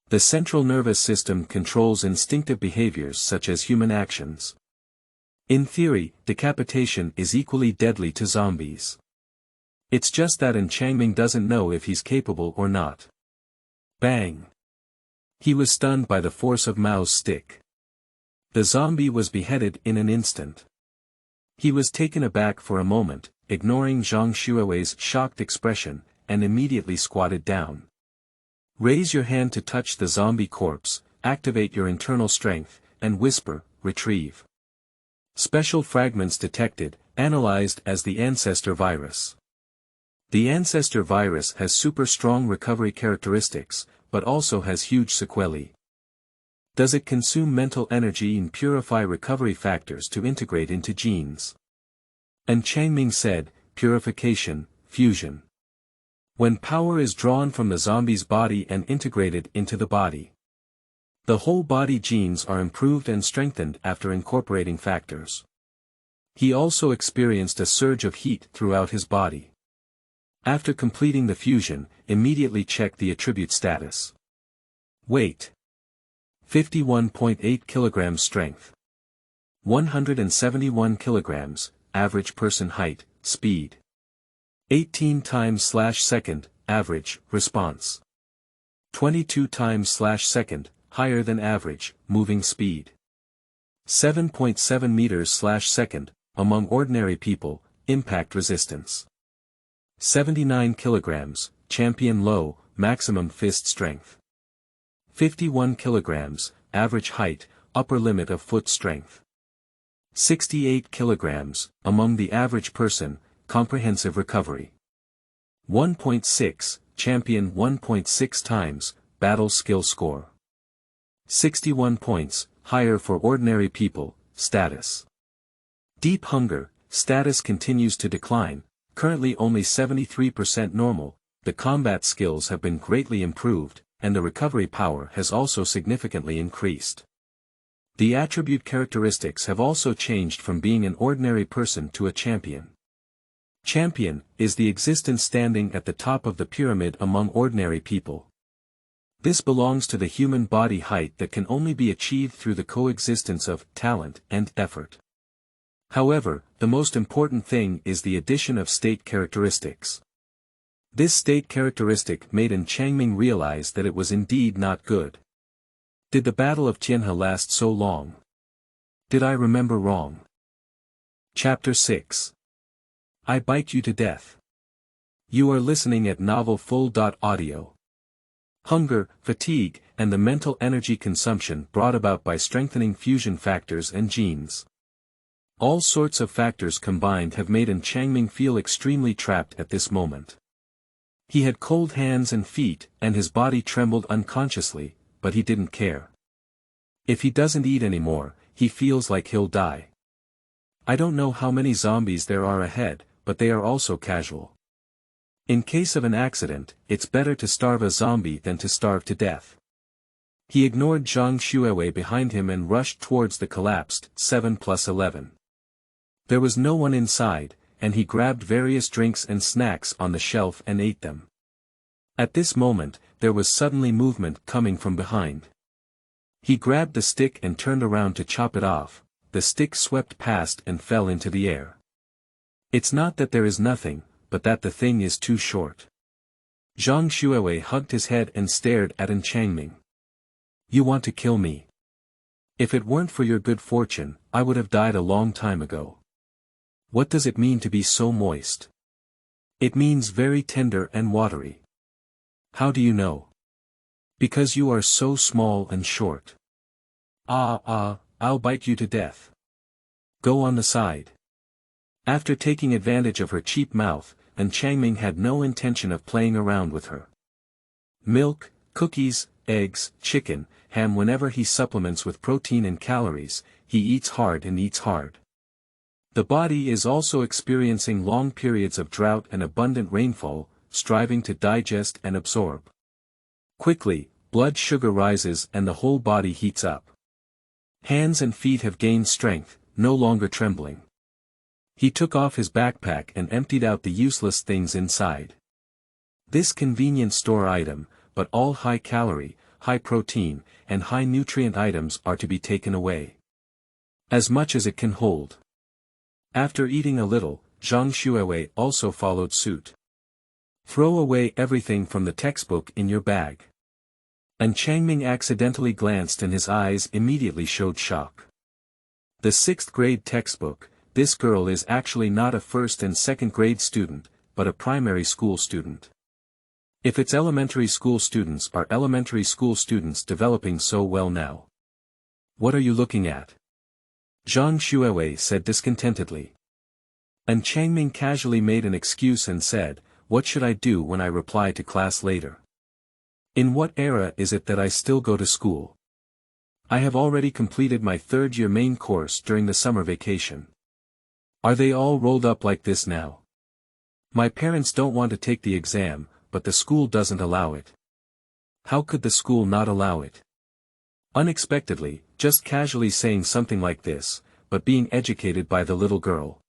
The central nervous system controls instinctive behaviors such as human actions. In theory, decapitation is equally deadly to zombies. It's just that Changming doesn't know if he's capable or not. Bang! He was stunned by the force of Mao's stick. The zombie was beheaded in an instant. He was taken aback for a moment, ignoring Zhang Xuewei's shocked expression, and immediately squatted down. Raise your hand to touch the zombie corpse, activate your internal strength, and whisper, retrieve. Special fragments detected, analyzed as the ancestor virus. The ancestor virus has super strong recovery characteristics, but also has huge sequelae. Does it consume mental energy and purify recovery factors to integrate into genes? Changming said, purification, fusion. When power is drawn from the zombie's body and integrated into the body. The whole body genes are improved and strengthened after incorporating factors. He also experienced a surge of heat throughout his body. After completing the fusion, immediately check the attribute status. Weight. 51.8 kg strength. 171 kg, average person height, speed. 18 times/second, average, response. 22 times/second, higher than average, moving speed. 7.7 meters/second, among ordinary people, impact resistance. 79 kg, champion low, maximum fist strength. 51 kg, average height, upper limit of foot strength. 68 kg, among the average person, comprehensive recovery. 1.6, champion 1.6 times, battle skill score. 61 points, higher for ordinary people, status. Deep hunger, status continues to decline, currently only 73% normal, the combat skills have been greatly improved, and the recovery power has also significantly increased. The attribute characteristics have also changed from being an ordinary person to a champion. Champion is the existence standing at the top of the pyramid among ordinary people. This belongs to the human body height that can only be achieved through the coexistence of talent and effort. However, the most important thing is the addition of state characteristics. This state characteristic made Changming realize that it was indeed not good. Did the Battle of Tianhe last so long? Did I remember wrong? Chapter 6. I bite you to death. You are listening at Novel Full.audio. Hunger, fatigue, and the mental energy consumption brought about by strengthening fusion factors and genes. All sorts of factors combined have made Changming feel extremely trapped at this moment. He had cold hands and feet, and his body trembled unconsciously, but he didn't care. If he doesn't eat anymore, he feels like he'll die. I don't know how many zombies there are ahead, but they are also casual. In case of an accident, it's better to starve a zombie than to starve to death. He ignored Zhang Xuewei behind him and rushed towards the collapsed 7+11. There was no one inside, and he grabbed various drinks and snacks on the shelf and ate them. At this moment, there was suddenly movement coming from behind. He grabbed the stick and turned around to chop it off. The stick swept past and fell into the air. It's not that there is nothing, but that the thing is too short. Zhang Xuewei hugged his head and stared at Changming. You want to kill me? If it weren't for your good fortune, I would have died a long time ago. What does it mean to be so moist? It means very tender and watery. How do you know? Because you are so small and short. I'll bite you to death. Go on the side. After taking advantage of her cheap mouth, Changming had no intention of playing around with her. Milk, cookies, eggs, chicken, ham. Whenever he supplements with protein and calories, he eats hard and eats hard. The body is also experiencing long periods of drought and abundant rainfall, striving to digest and absorb. Quickly, blood sugar rises and the whole body heats up. Hands and feet have gained strength, no longer trembling. He took off his backpack and emptied out the useless things inside. This convenient store item, but all high-calorie, high-protein, and high-nutrient items are to be taken away. As much as it can hold. After eating a little, Zhang Xuewei also followed suit. Throw away everything from the textbook in your bag. Changming accidentally glanced and his eyes immediately showed shock. The 6th grade textbook. This girl is actually not a 1st and 2nd grade student, but a primary school student. If it's elementary school students, are elementary school students developing so well now? What are you looking at? Zhang Xuewei said discontentedly. Changming casually made an excuse and said, what should I do when I reply to class later? In what era is it that I still go to school? I have already completed my 3rd year main course during the summer vacation. Are they all rolled up like this now? My parents don't want to take the exam, but the school doesn't allow it. How could the school not allow it? Unexpectedly, just casually saying something like this, but being educated by the little girl.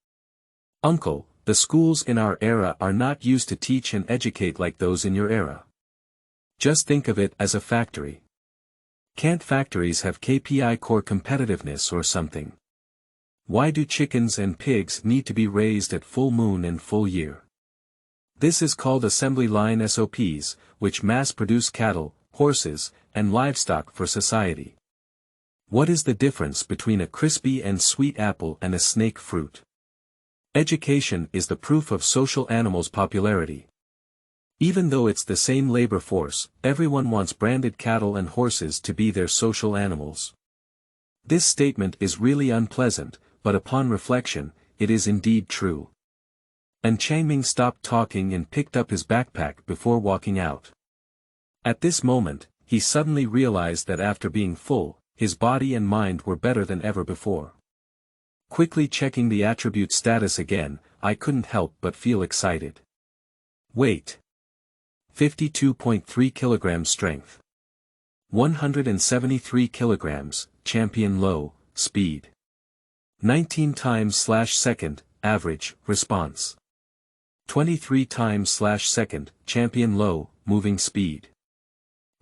Uncle, the schools in our era are not used to teach and educate like those in your era. Just think of it as a factory. Can't factories have KPI core competitiveness or something? Why do chickens and pigs need to be raised at full moon and full year? This is called assembly line SOPs, which mass-produce cattle, horses, and livestock for society. What is the difference between a crispy and sweet apple and a snake fruit? Education is the proof of social animals' popularity. Even though it's the same labor force, everyone wants branded cattle and horses to be their social animals. This statement is really unpleasant, but upon reflection, it is indeed true. Changming stopped talking and picked up his backpack before walking out. At this moment, he suddenly realized that after being full, his body and mind were better than ever before. Quickly checking the attribute status again, I couldn't help but feel excited. Weight: 52.3 kilograms. Strength: 173 kilograms. Champion low. Speed: 19 times/second. Average response: 23 times/second. Champion low. Moving speed: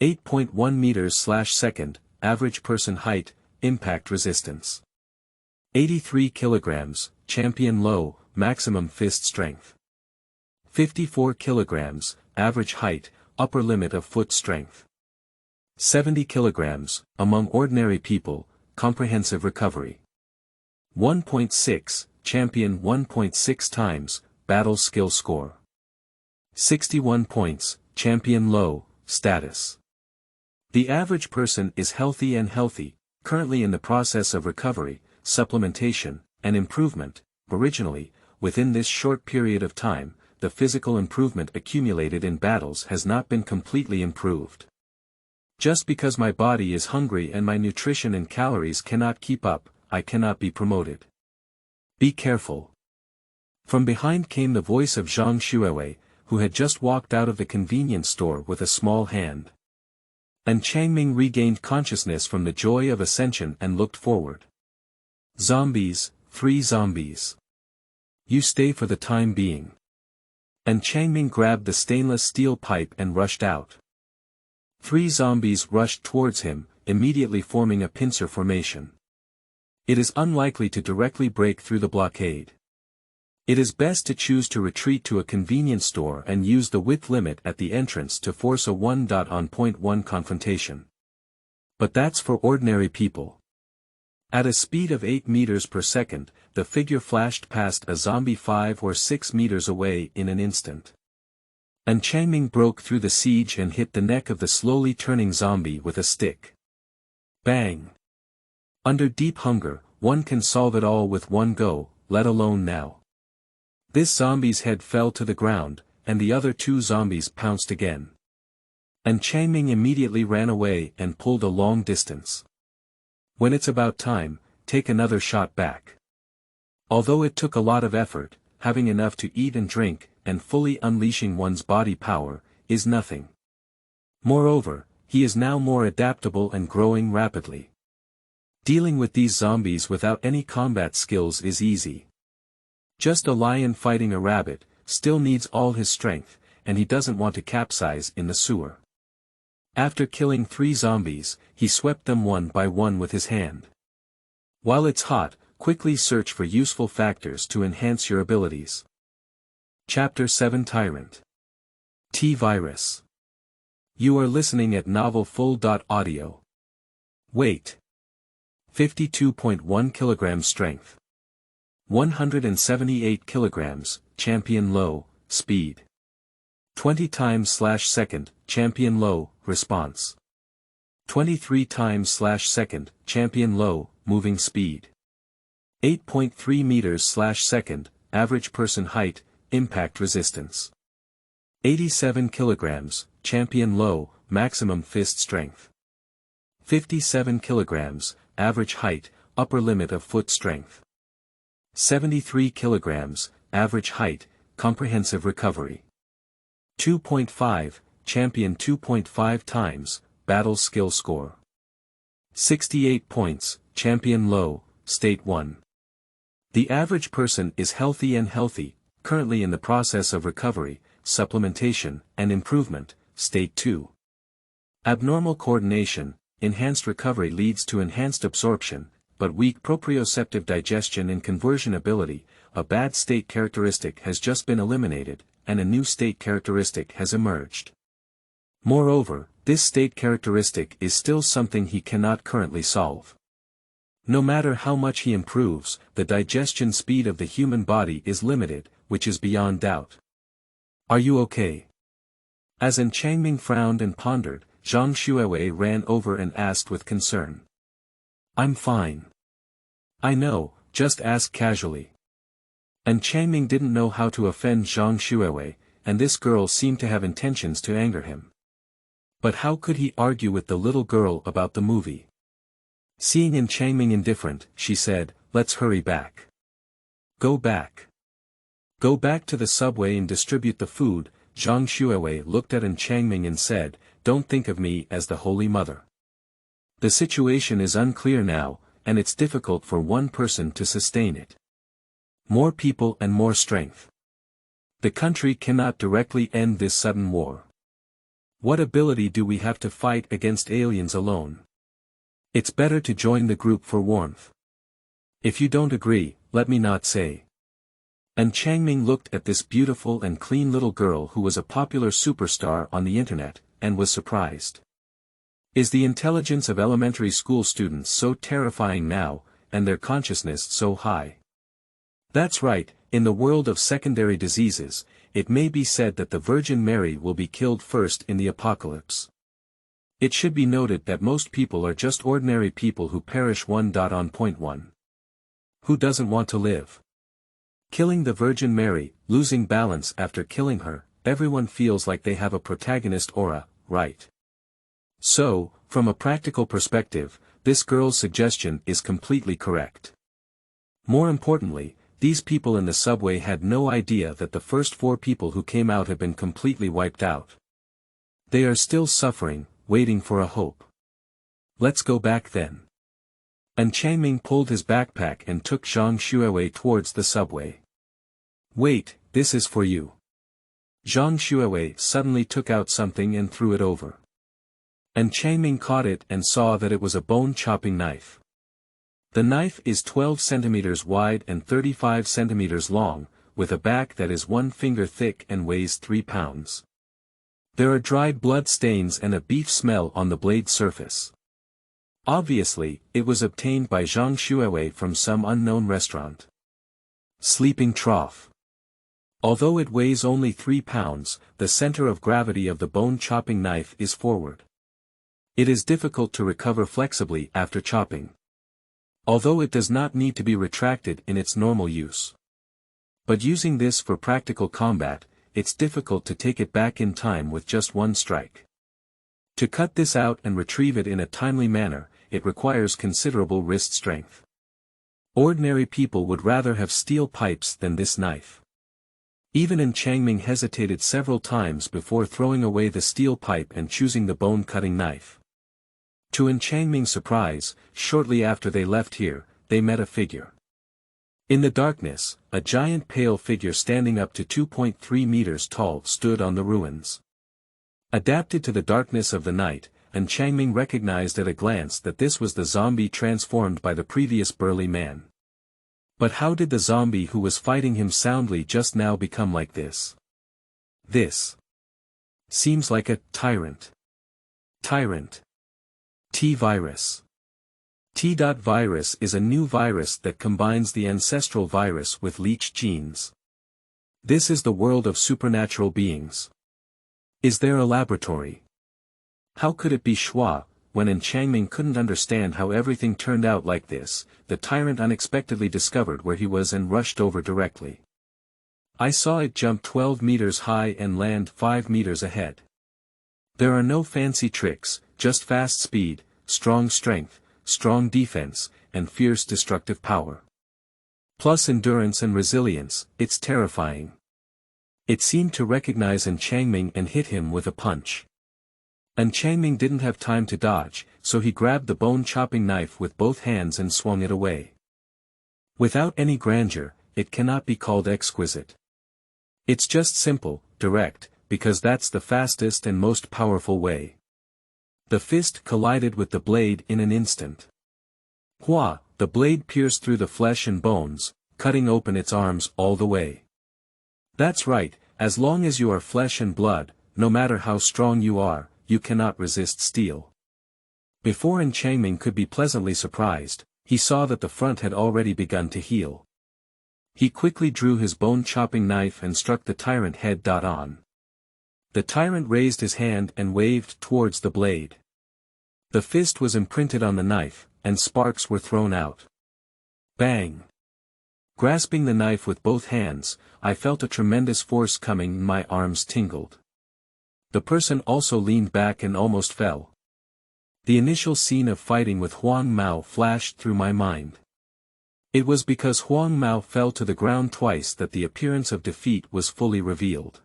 8.1 meters/second. Average person height. Impact resistance: 83 kilograms. Champion low. Maximum fist strength: 54 kilograms. Average height. Upper limit of foot strength: 70 kilograms. Among ordinary people, comprehensive recovery: 1.6. Champion 1.6 times. Battle skill score: 61 points. Champion low. Status: the average person is healthy and healthy, currently in the process of recovery, supplementation, and improvement. Originally, within this short period of time, the physical improvement accumulated in battles has not been completely improved. Just because my body is hungry and my nutrition and calories cannot keep up, I cannot be promoted. Be careful. From behind came the voice of Zhang Xuewei, who had just walked out of the convenience store with a small hand. And Changming regained consciousness from the joy of ascension and looked forward. Zombies, 3 zombies. You stay for the time being. And Changming grabbed the stainless steel pipe and rushed out. 3 zombies rushed towards him, immediately forming a pincer formation. It is unlikely to directly break through the blockade. It is best to choose to retreat to a convenience store and use the width limit at the entrance to force a 1-on-1 confrontation. But that's for ordinary people. At a speed of 8 meters per second, the figure flashed past a zombie 5 or 6 meters away in an instant. And Changming broke through the siege and hit the neck of the slowly turning zombie with a stick. Bang! Under deep hunger, one can solve it all with one go, let alone now. This zombie's head fell to the ground, and the other 2 zombies pounced again. And Changming immediately ran away and pulled a long distance. When it's about time, take another shot back. Although it took a lot of effort, having enough to eat and drink, and fully unleashing one's body power, is nothing. Moreover, he is now more adaptable and growing rapidly. Dealing with these zombies without any combat skills is easy. Just a lion fighting a rabbit, still needs all his strength, and he doesn't want to capsize in the sewer. After killing 3 zombies, he swept them one by one with his hand. While it's hot, quickly search for useful factors to enhance your abilities. Chapter 7 Tyrant. T-Virus. You are listening at novelfull.audio. Weight: 52.1 kilograms. Strength: 178 kilograms. Champion low. Speed: 20 times/second. Champion low. Response: 23 times/second. Champion low. Moving speed: 8.3 meters/second. Average person height. Impact resistance: 87 kilograms. Champion low. Maximum fist strength: 57 kilograms. Average height. Upper limit of foot strength: 73 kilograms. Average height. Comprehensive recovery: 2.5. Champion 2.5 times. Battle skill score: 68 points. Champion low. State 1. The average person is healthy and healthy, currently in the process of recovery, supplementation, and improvement. State 2. Abnormal coordination. Enhanced recovery leads to enhanced absorption, but weak proprioceptive digestion and conversion ability. A bad state characteristic has just been eliminated, and a new state characteristic has emerged. Moreover, this state characteristic is still something he cannot currently solve. No matter how much he improves, the digestion speed of the human body is limited, which is beyond doubt. Are you okay? As An Changming frowned and pondered, Zhang Xuewei ran over and asked with concern. I'm fine. I know, just ask casually. And Changming didn't know how to offend Zhang Xuewei, and this girl seemed to have intentions to anger him. But how could he argue with the little girl about the movie? Seeing Changming indifferent, she said, "Let's hurry back." Go back. Go back to the subway and distribute the food. Zhang Xuewei looked at Changming and said, "Don't think of me as the Holy Mother. The situation is unclear now, and it's difficult for one person to sustain it. More people and more strength. The country cannot directly end this sudden war. What ability do we have to fight against aliens alone? It's better to join the group for warmth. If you don't agree, let me not say." And Changming looked at this beautiful and clean little girl who was a popular superstar on the internet, and was surprised. Is the intelligence of elementary school students so terrifying now, and their consciousness so high? That's right, in the world of secondary diseases, it may be said that the Virgin Mary will be killed first in the apocalypse. It should be noted that most people are just ordinary people who perish. On point 1. Who doesn't want to live? Killing the Virgin Mary, losing balance after killing her, everyone feels like they have a protagonist aura, right? So, from a practical perspective, this girl's suggestion is completely correct. More importantly, these people in the subway had no idea that the first 4 people who came out have been completely wiped out. They are still suffering, waiting for a hope. Let's go back then. And Changming pulled his backpack and took Zhang Xuewei towards the subway. Wait, this is for you. Zhang Xuewei suddenly took out something and threw it over. And Changming caught it and saw that it was a bone-chopping knife. The knife is 12 centimeters wide and 35 centimeters long, with a back that is 1 finger thick and weighs 3 pounds. There are dried blood stains and a beef smell on the blade surface. Obviously, it was obtained by Zhang Xuewei from some unknown restaurant. Sleeping trough. Although it weighs only 3 pounds, the center of gravity of the bone-chopping knife is forward. It is difficult to recover flexibly after chopping. Although it does not need to be retracted in its normal use. But using this for practical combat, it's difficult to take it back in time with just one strike. To cut this out and retrieve it in a timely manner, it requires considerable wrist strength. Ordinary people would rather have steel pipes than this knife. Even Changming hesitated several times before throwing away the steel pipe and choosing the bone-cutting knife. To Changming's surprise, shortly after they left here, they met a figure. In the darkness, a giant pale figure standing up to 2.3 meters tall stood on the ruins. Adapted to the darkness of the night, Changming recognized at a glance that this was the zombie transformed by the previous burly man. But how did the zombie who was fighting him soundly just now become like this? This seems like a tyrant. Tyrant. T-virus. T-virus is a new virus that combines the ancestral virus with leech genes. This is the world of supernatural beings. Is there a laboratory? How could it be Shua? When Changming couldn't understand how everything turned out like this, the tyrant unexpectedly discovered where he was and rushed over directly. I saw it jump 12 meters high and land 5 meters ahead. There are no fancy tricks, just fast speed, strong strength, strong defense, and fierce destructive power. Plus endurance and resilience. It's terrifying. It seemed to recognize Changming and hit him with a punch. Changming didn't have time to dodge, so he grabbed the bone-chopping knife with both hands and swung it away. Without any grandeur, it cannot be called exquisite. It's just simple, direct, because that's the fastest and most powerful way. The fist collided with the blade in an instant. Hua, the blade pierced through the flesh and bones, cutting open its arms all the way. That's right, as long as you are flesh and blood, no matter how strong you are, you cannot resist steel. Before Changming could be pleasantly surprised, he saw that the front had already begun to heal. He quickly drew his bone-chopping knife and struck the tyrant head on. The tyrant raised his hand and waved towards the blade. The fist was imprinted on the knife, and sparks were thrown out. Bang! Grasping the knife with both hands, I felt a tremendous force coming and my arms tingled. The person also leaned back and almost fell. The initial scene of fighting with Huang Mao flashed through my mind. It was because Huang Mao fell to the ground twice that the appearance of defeat was fully revealed.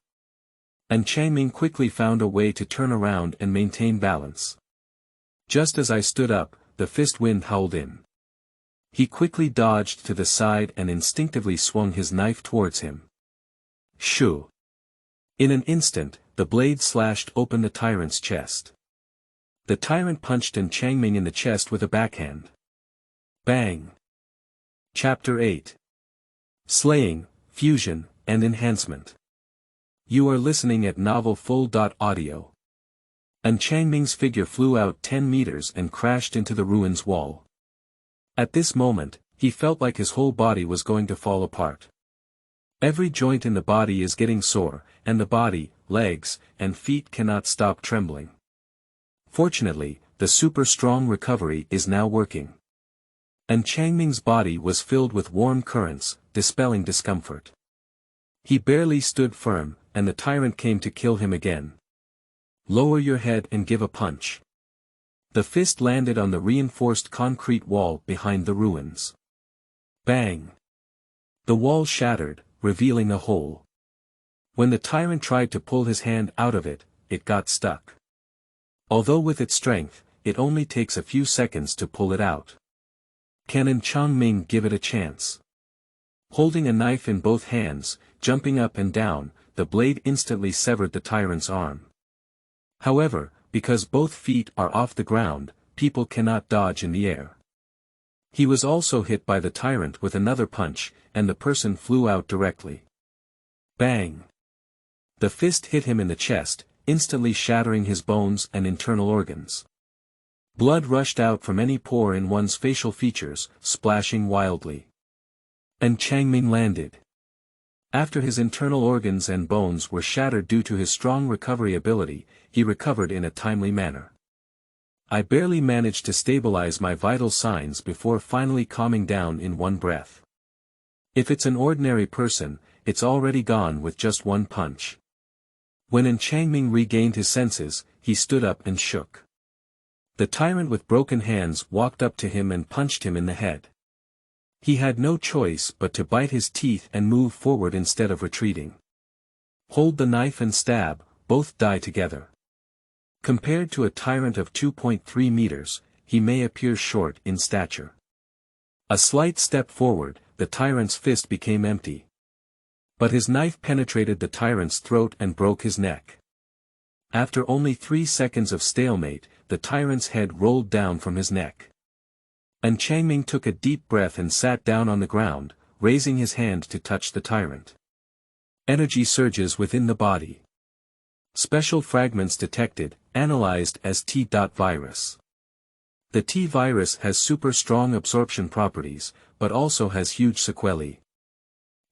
And Changming quickly found a way to turn around and maintain balance. Just as I stood up, the fist wind howled in. He quickly dodged to the side and instinctively swung his knife towards him. Shoo! In an instant, the blade slashed open the Tyrant's chest. The Tyrant punched Changming in the chest with a backhand. Bang! Chapter 8. Slaying, Fusion, and Enhancement. You are listening at Novel Full.audio. Changming's figure flew out 10 meters and crashed into the ruins wall. At this moment, he felt like his whole body was going to fall apart. Every joint in the body is getting sore, and the body, legs, and feet cannot stop trembling. Fortunately, the super strong recovery is now working. Changming's body was filled with warm currents, dispelling discomfort. He barely stood firm, and the Tyrant came to kill him again. Lower your head and give a punch. The fist landed on the reinforced concrete wall behind the ruins. Bang! The wall shattered, revealing a hole. When the Tyrant tried to pull his hand out of it, it got stuck. Although with its strength, it only takes a few seconds to pull it out. Can Changming give it a chance? Holding a knife in both hands, jumping up and down, the blade instantly severed the Tyrant's arm. However, because both feet are off the ground, people cannot dodge in the air. He was also hit by the Tyrant with another punch, and the person flew out directly. Bang! The fist hit him in the chest, instantly shattering his bones and internal organs. Blood rushed out from any pore in one's facial features, splashing wildly. Changming landed. After his internal organs and bones were shattered due to his strong recovery ability, he recovered in a timely manner. I barely managed to stabilize my vital signs before finally calming down in one breath. If it's an ordinary person, it's already gone with just one punch. When Changming regained his senses, he stood up and shook. The Tyrant with broken hands walked up to him and punched him in the head. He had no choice but to bite his teeth and move forward instead of retreating. Hold the knife and stab, both die together. Compared to a Tyrant of 2.3 meters, he may appear short in stature. A slight step forward, the Tyrant's fist became empty. But his knife penetrated the Tyrant's throat and broke his neck. After only 3 seconds of stalemate, the Tyrant's head rolled down from his neck. Changming took a deep breath and sat down on the ground, raising his hand to touch the Tyrant. Energy surges within the body. Special fragments detected, analyzed as T-virus. The T-virus has super strong absorption properties, but also has huge sequelae.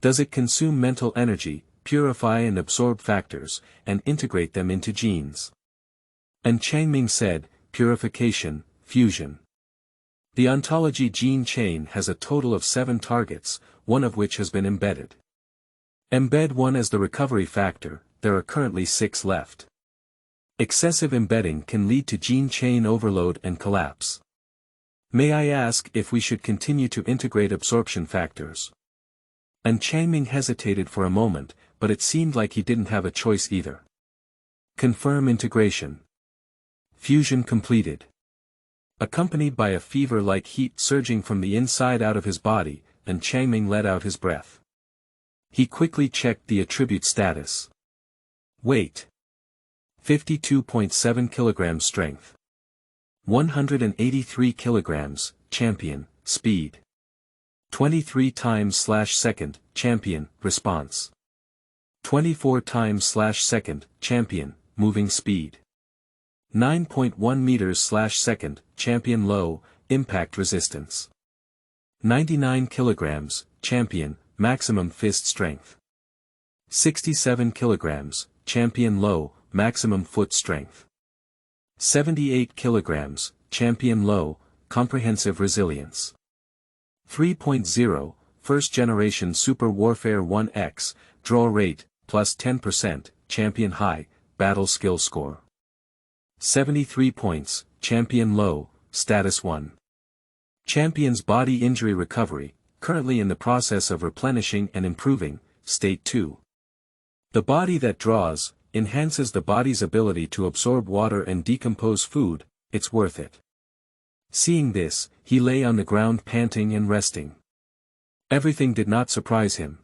Does it consume mental energy, purify and absorb factors, and integrate them into genes? Changming said, purification, fusion. The ontology gene chain has a total of 7 targets, one of which has been embedded. Embed one as the recovery factor, there are currently 6 left. Excessive embedding can lead to gene chain overload and collapse. May I ask if we should continue to integrate absorption factors? Changming hesitated for a moment, but it seemed like he didn't have a choice either. Confirm integration. Fusion completed. Accompanied by a fever-like heat surging from the inside out of his body, Changming let out his breath. He quickly checked the attribute status. Weight. 52.7 kg strength. 183 kg, champion, speed. 23 times/second, champion, response. 24 times/second, champion, moving speed. 9.1 meters/second, champion low, impact resistance. 99 kilograms, champion, maximum fist strength. 67 kilograms, champion low, maximum foot strength. 78 kilograms, champion low, comprehensive resilience. 3.0, first generation Super Warfare 1X, draw rate, plus 10%, champion high, battle skill score. 73 points, champion low, status 1. Champion's body injury recovery, currently in the process of replenishing and improving, state 2. The body that draws, enhances the body's ability to absorb water and decompose food, it's worth it. Seeing this, he lay on the ground panting and resting. Everything did not surprise him.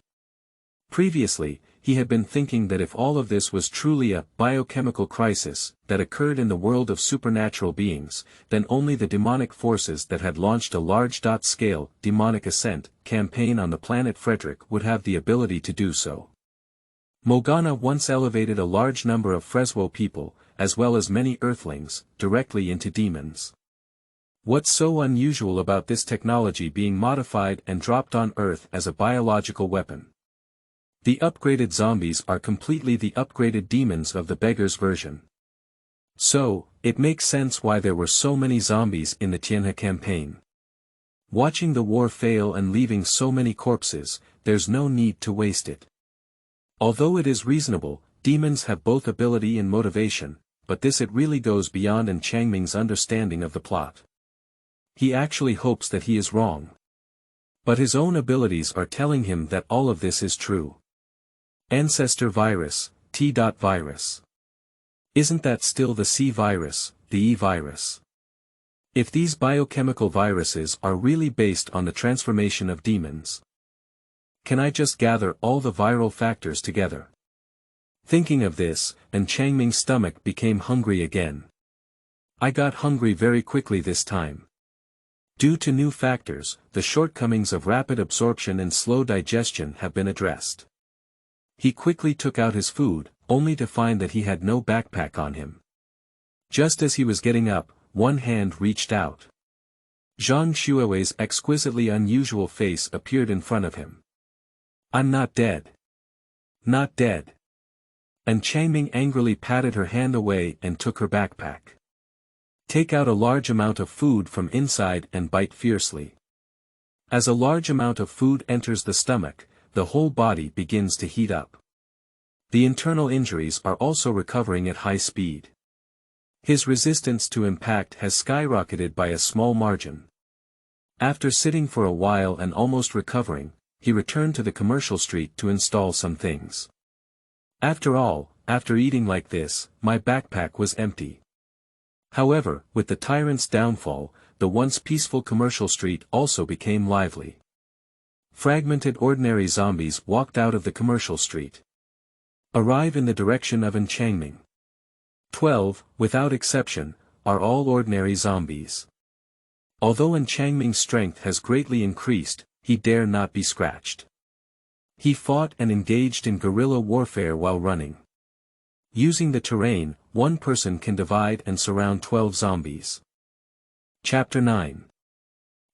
Previously, he had been thinking that if all of this was truly a biochemical crisis that occurred in the world of supernatural beings, then only the demonic forces that had launched a large-scale demonic ascent campaign on the planet Frederick would have the ability to do so. Mogana once elevated a large number of Freswo people, as well as many Earthlings, directly into demons. What's so unusual about this technology being modified and dropped on Earth as a biological weapon? The upgraded zombies are completely the upgraded demons of the beggar's version. So, it makes sense why there were so many zombies in the Tianhe campaign. Watching the war fail and leaving so many corpses, there's no need to waste it. Although it is reasonable, demons have both ability and motivation, but this it really goes beyond Changming's understanding of the plot. He actually hopes that he is wrong. But his own abilities are telling him that all of this is true. Ancestor virus, T.virus. Isn't that still the C virus, the E virus? If these biochemical viruses are really based on the transformation of demons, can I just gather all the viral factors together? Thinking of this, Changming's stomach became hungry again. I got hungry very quickly this time. Due to new factors, the shortcomings of rapid absorption and slow digestion have been addressed. He quickly took out his food, only to find that he had no backpack on him. Just as he was getting up, one hand reached out. Zhang Xuewei's exquisitely unusual face appeared in front of him. "I'm not dead. Not dead." And Changming angrily patted her hand away and took her backpack. Take out a large amount of food from inside and bite fiercely. As a large amount of food enters the stomach, the whole body begins to heat up. The internal injuries are also recovering at high speed. His resistance to impact has skyrocketed by a small margin. After sitting for a while and almost recovering, he returned to the commercial street to install some things. After all, after eating like this, my backpack was empty. However, with the Tyrant's downfall, the once peaceful commercial street also became lively. Fragmented ordinary zombies walked out of the commercial street. Arrive in the direction of Changming. 12, without exception, are all ordinary zombies. Although Changming's strength has greatly increased, he dare not be scratched. He fought and engaged in guerrilla warfare while running. Using the terrain, one person can divide and surround 12 zombies. Chapter 9.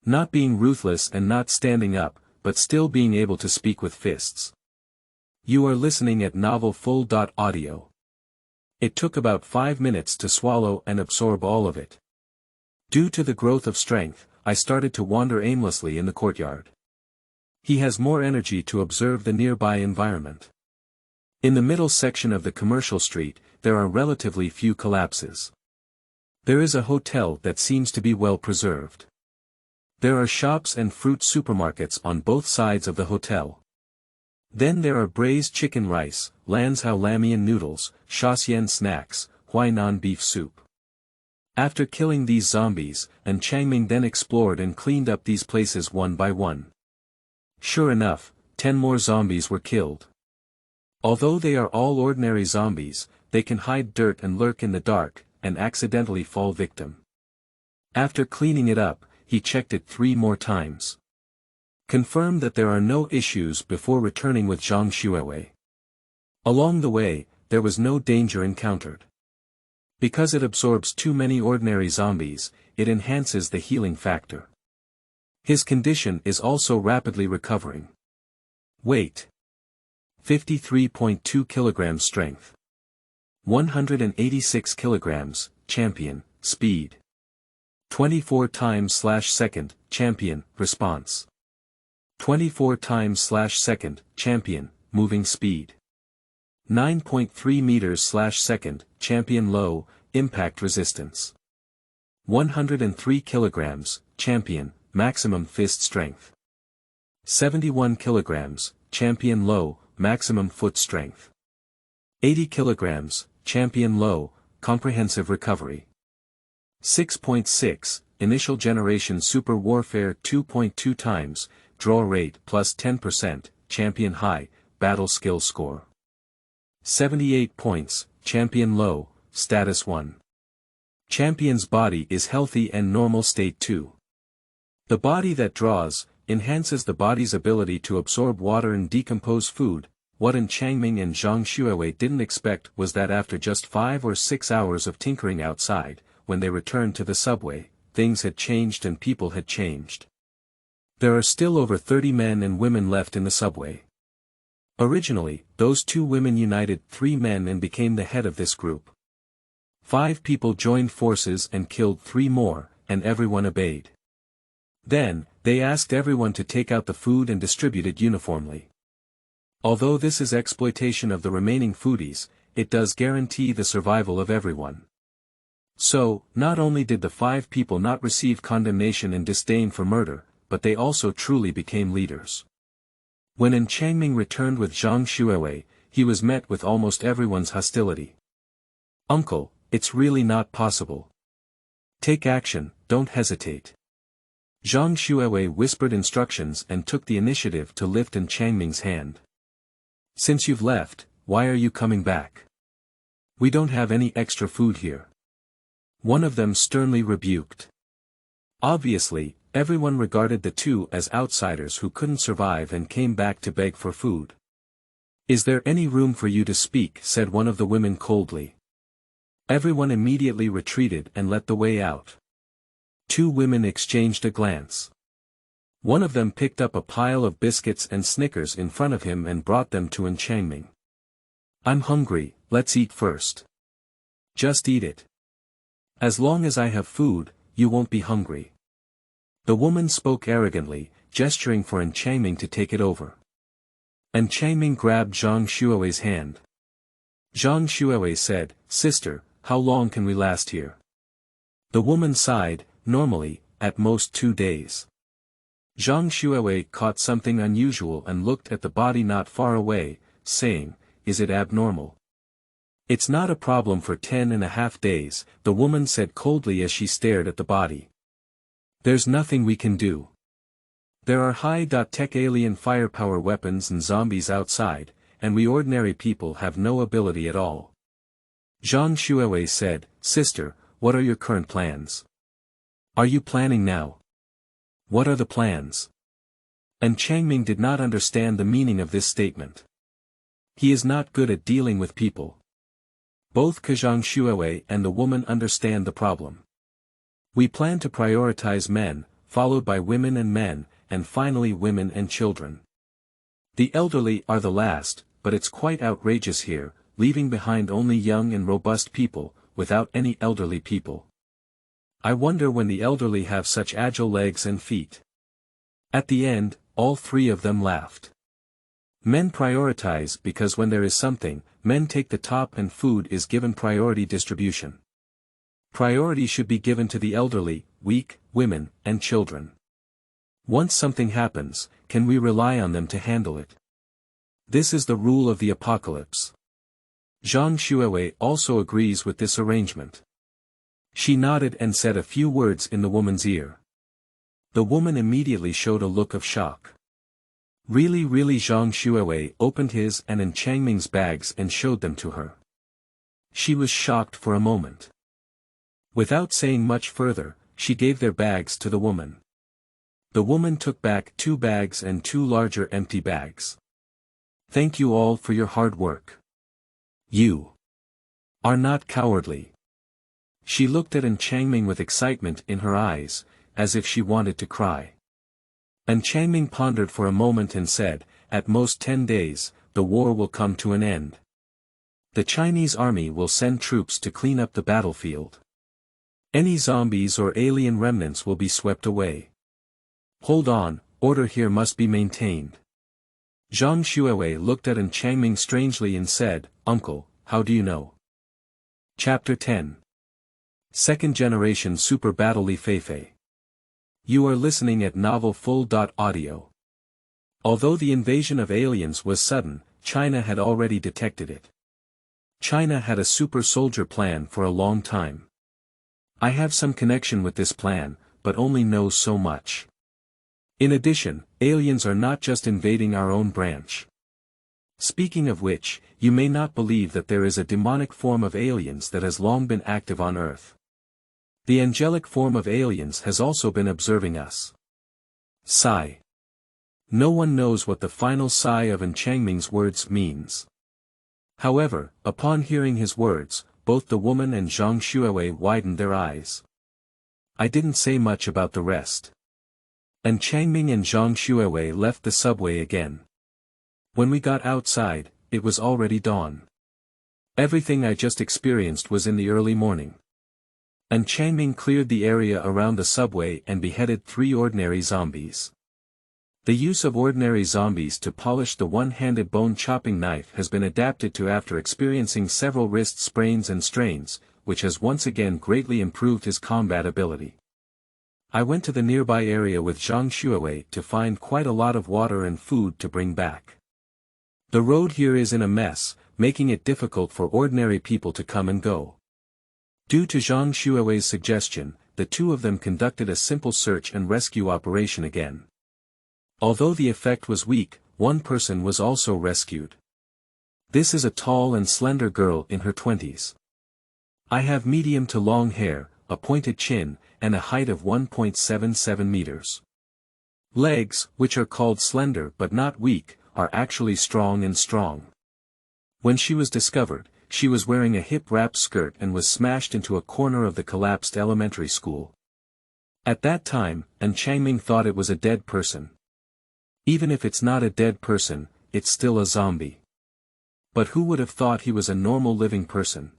Not being ruthless and not standing up, but still being able to speak with fists. You are listening at Novel Full.audio. It took about 5 minutes to swallow and absorb all of it. Due to the growth of strength, I started to wander aimlessly in the courtyard. He has more energy to observe the nearby environment. In the middle section of the commercial street, there are relatively few collapses. There is a hotel that seems to be well preserved. There are shops and fruit supermarkets on both sides of the hotel. Then there are braised chicken rice, Lanzhou Lamian noodles, Shaxian snacks, Huainan beef soup. After killing these zombies, Changming then explored and cleaned up these places one by one. Sure enough, 10 more zombies were killed. Although they are all ordinary zombies, they can hide dirt and lurk in the dark, and accidentally fall victim. After cleaning it up, he checked it 3 more times. Confirmed that there are no issues before returning with Zhang Xuewei. Along the way, there was no danger encountered. Because it absorbs too many ordinary zombies, it enhances the healing factor. His condition is also rapidly recovering. Weight: 53.2 kilograms. Strength: 186 kilograms. Champion. Speed: 24 times/second. Champion. Response: 24 times/second. Champion. Moving speed: 9.3 meters/second, champion low, impact resistance. 103 kilograms, champion, maximum fist strength. 71 kilograms, champion low, maximum foot strength. 80 kilograms, champion low, comprehensive recovery. 6.6, initial generation super warfare 2.2 times, draw rate plus 10%, champion high, battle skill score. 78 points, champion low, status 1. Champion's body is healthy and normal state 2. The body that draws, enhances the body's ability to absorb water and decompose food. What Changming and Zhang Xuewei didn't expect was that after just 5 or 6 hours of tinkering outside, when they returned to the subway, things had changed and people had changed. There are still over 30 men and women left in the subway. Originally, those 2 women united 3 men and became the head of this group. 5 people joined forces and killed 3 more, and everyone obeyed. Then, they asked everyone to take out the food and distribute it uniformly. Although this is exploitation of the remaining foodies, it does guarantee the survival of everyone. So, not only did the 5 people not receive condemnation and disdain for murder, but they also truly became leaders. When Changming returned with Zhang Xuewei, he was met with almost everyone's hostility. "Uncle, it's really not possible. Take action, don't hesitate." Zhang Xuewei whispered instructions and took the initiative to lift Changming's hand. "Since you've left, why are you coming back? We don't have any extra food here." One of them sternly rebuked. Obviously, everyone regarded the 2 as outsiders who couldn't survive and came back to beg for food. "Is there any room for you to speak?" said one of the women coldly. Everyone immediately retreated and let the way out. 2 women exchanged a glance. One of them picked up a pile of biscuits and Snickers in front of him and brought them to Changming. "I'm hungry, let's eat first." "Just eat it. As long as I have food, you won't be hungry." The woman spoke arrogantly, gesturing for Changming to take it over. Changming grabbed Zhang Xuewei's hand. Zhang Xuewei said, "Sister, how long can we last here?" The woman sighed, "Normally, at most 2 days." Zhang Xuewei caught something unusual and looked at the body not far away, saying, "Is it abnormal?" "It's not a problem for 10.5 days, the woman said coldly as she stared at the body. "There's nothing we can do. There are high-tech alien firepower weapons and zombies outside, and we ordinary people have no ability at all." Zhang Xuewei said, "Sister, what are your current plans? Are you planning now? What are the plans?" Changming did not understand the meaning of this statement. He is not good at dealing with people. Both Zhang Xuewei and the woman understand the problem. "We plan to prioritize men, followed by women and men, and finally women and children. The elderly are the last, but it's quite outrageous here, leaving behind only young and robust people, without any elderly people. I wonder when the elderly have such agile legs and feet." At the end, all 3 of them laughed. Men prioritize because when there is something, men take the top and food is given priority distribution. Priority should be given to the elderly, weak, women, and children. Once something happens, can we rely on them to handle it? This is the rule of the apocalypse. Zhang Xuewei also agrees with this arrangement. She nodded and said a few words in the woman's ear. The woman immediately showed a look of shock. Really Zhang Xuewei opened his and Changming's bags and showed them to her. She was shocked for a moment. Without saying much further, she gave their bags to the woman. The woman took back 2 bags and 2 larger empty bags. "Thank you all for your hard work. You are not cowardly." She looked at Changming with excitement in her eyes, as if she wanted to cry. Changming pondered for a moment and said, "At most 10 days, the war will come to an end. The Chinese army will send troops to clean up the battlefield. Any zombies or alien remnants will be swept away. Hold on, order here must be maintained. Zhang Xuewei looked at An Changming strangely and said, "Uncle, how do you know?" Chapter 10. Second Generation Super Battle Li Feifei. You are listening at Novel Full. Audio. Although the invasion of aliens was sudden, China had already detected it. China had a super soldier plan for a long time. I have some connection with this plan, but only know so much. In addition, aliens are not just invading our own branch. Speaking of which, you may not believe that there is a demonic form of aliens that has long been active on Earth. The angelic form of aliens has also been observing us. Sigh. No one knows what the final sigh of An Changming's words means. However, upon hearing his words, both the woman and Zhang Xuewei widened their eyes. I didn't say much about the rest. An Changming and Zhang Xuewei left the subway again. When we got outside, it was already dawn. Everything I just experienced was in the early morning. An Changming cleared the area around the subway and beheaded 3 ordinary zombies. The use of ordinary zombies to polish the one-handed bone-chopping knife has been adapted to after experiencing several wrist sprains and strains, which has once again greatly improved his combat ability. I went to the nearby area with Zhang Xuewei to find quite a lot of water and food to bring back. The road here is in a mess, making it difficult for ordinary people to come and go. Due to Zhang Xuewei's suggestion, the two of them conducted a simple search and rescue operation again. Although the effect was weak, one person was also rescued. This is a tall and slender girl in her 20s. I have medium to long hair, a pointed chin, and a height of 1.77 meters. Legs, which are called slender but not weak, are actually strong and strong. When she was discovered, she was wearing a hip-wrapped skirt and was smashed into a corner of the collapsed elementary school. At that time, An Changming thought it was a dead person. Even if it's not a dead person, it's still a zombie. But who would have thought he was a normal living person?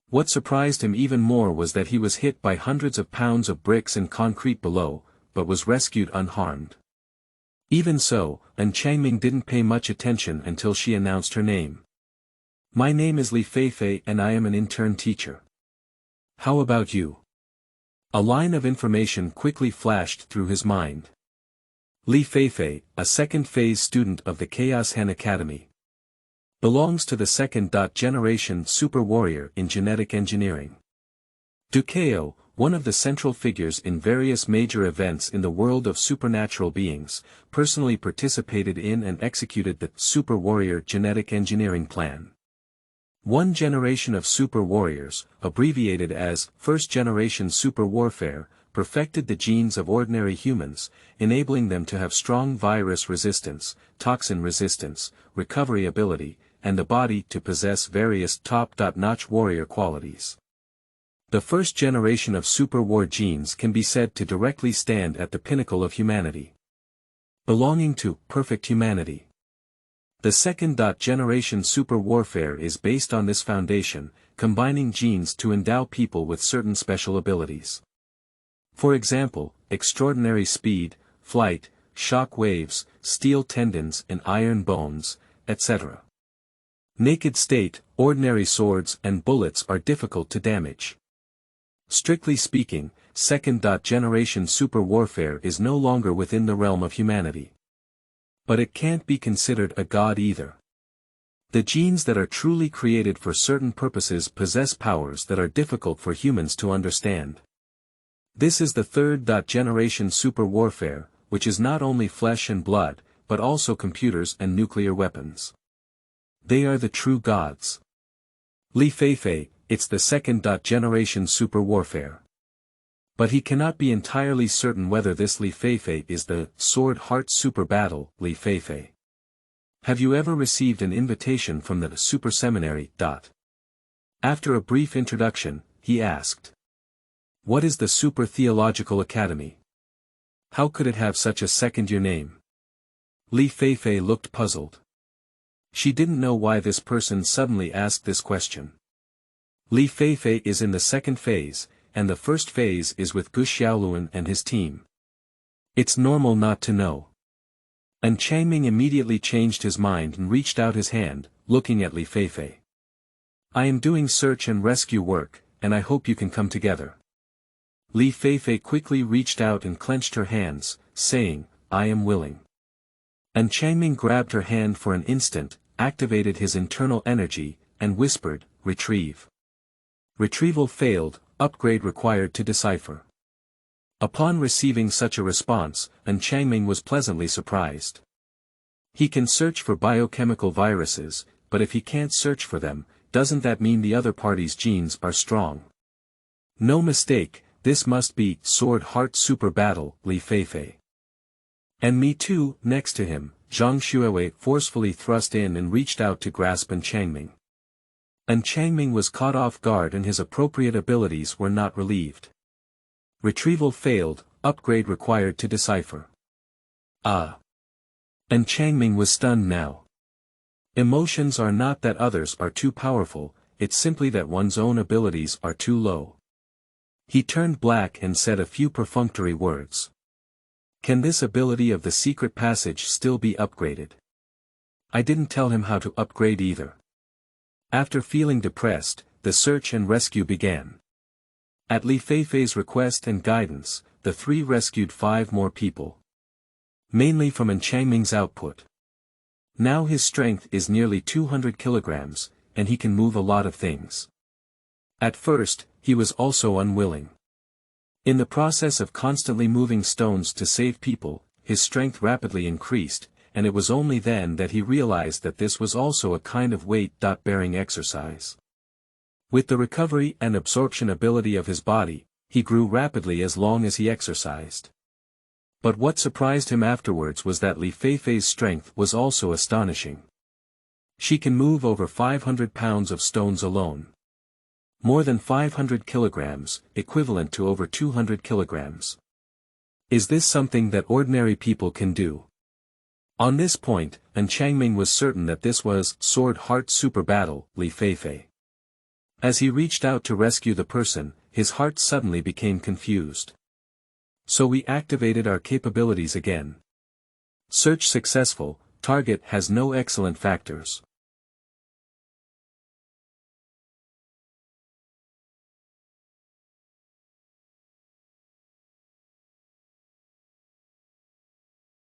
What surprised him even more was that he was hit by hundreds of pounds of bricks and concrete below, but was rescued unharmed. Even so, An Changming didn't pay much attention until she announced her name. My name is Li Feifei and I am an intern teacher. How about you? A line of information quickly flashed through his mind. Li Feifei, a second-phase student of the Chaos Han Academy. Belongs to the second-generation super warrior in genetic engineering. Dukeo, one of the central figures in various major events in the world of supernatural beings, personally participated in and executed the super warrior genetic engineering plan. One generation of super warriors, abbreviated as first-generation super warfare, perfected the genes of ordinary humans, enabling them to have strong virus resistance, toxin resistance, recovery ability, and the body to possess various top-notch warrior qualities. The first generation of super war genes can be said to directly stand at the pinnacle of humanity. Belonging to perfect humanity. The second-generation super warfare is based on this foundation, combining genes to endow people with certain special abilities. For example, extraordinary speed, flight, shock waves, steel tendons and iron bones, etc. Naked state, ordinary swords and bullets are difficult to damage. Strictly speaking, second-generation super warfare is no longer within the realm of humanity. But it can't be considered a god either. The genes that are truly created for certain purposes possess powers that are difficult for humans to understand. This is the third-generation super warfare, which is not only flesh and blood, but also computers and nuclear weapons. They are the true gods. Li Feifei, it's the second-generation super warfare. But he cannot be entirely certain whether this Li Feifei is the Sword Heart Super Battle Li Feifei. Have you ever received an invitation from the Super Seminary? After a brief introduction, he asked. What is the Super Theological Academy? How could it have such a second-year name? Li Feifei looked puzzled. She didn't know why this person suddenly asked this question. Li Feifei is in the second phase, and the first phase is with Gu Xiaoluan and his team. It's normal not to know. And Changming immediately changed his mind and reached out his hand, looking at Li Feifei. I am doing search and rescue work, and I hope you can come together. Li Feifei quickly reached out and clenched her hands, saying, I am willing. And Changming grabbed her hand for an instant, activated his internal energy, and whispered, retrieve. Retrieval failed, upgrade required to decipher. Upon receiving such a response, Changming was pleasantly surprised. He can search for biochemical viruses, but if he can't search for them, doesn't that mean the other party's genes are strong? No mistake, this must be Sword Heart Super Battle, Li Feifei. And me too. Next to him, Zhang Xuewei forcefully thrust in and reached out to grasp Changming. Changming was caught off guard and his appropriate abilities were not relieved. Retrieval failed, upgrade required to decipher. Changming was stunned now. Emotions are not that others are too powerful, it's simply that one's own abilities are too low. He turned black and said a few perfunctory words. Can this ability of the secret passage still be upgraded? I didn't tell him how to upgrade either. After feeling depressed, the search and rescue began. At Li Feifei's request and guidance, the three rescued 5 more people. Mainly from Changming's output. Now his strength is nearly 200 kilograms, and he can move a lot of things. At first, he was also unwilling. In the process of constantly moving stones to save people, his strength rapidly increased, and it was only then that he realized that this was also a kind of weight-bearing exercise. With the recovery and absorption ability of his body, he grew rapidly as long as he exercised. But what surprised him afterwards was that Li Feifei's strength was also astonishing. She can move over 500 pounds of stones alone. More than 500 kilograms, equivalent to over 200 kilograms. Is this something that ordinary people can do? On this point, Changming was certain that this was Sword Heart Super Battle, Li Feifei. As he reached out to rescue the person, his heart suddenly became confused. So we activated our capabilities again. Search successful, target has no excellent factors.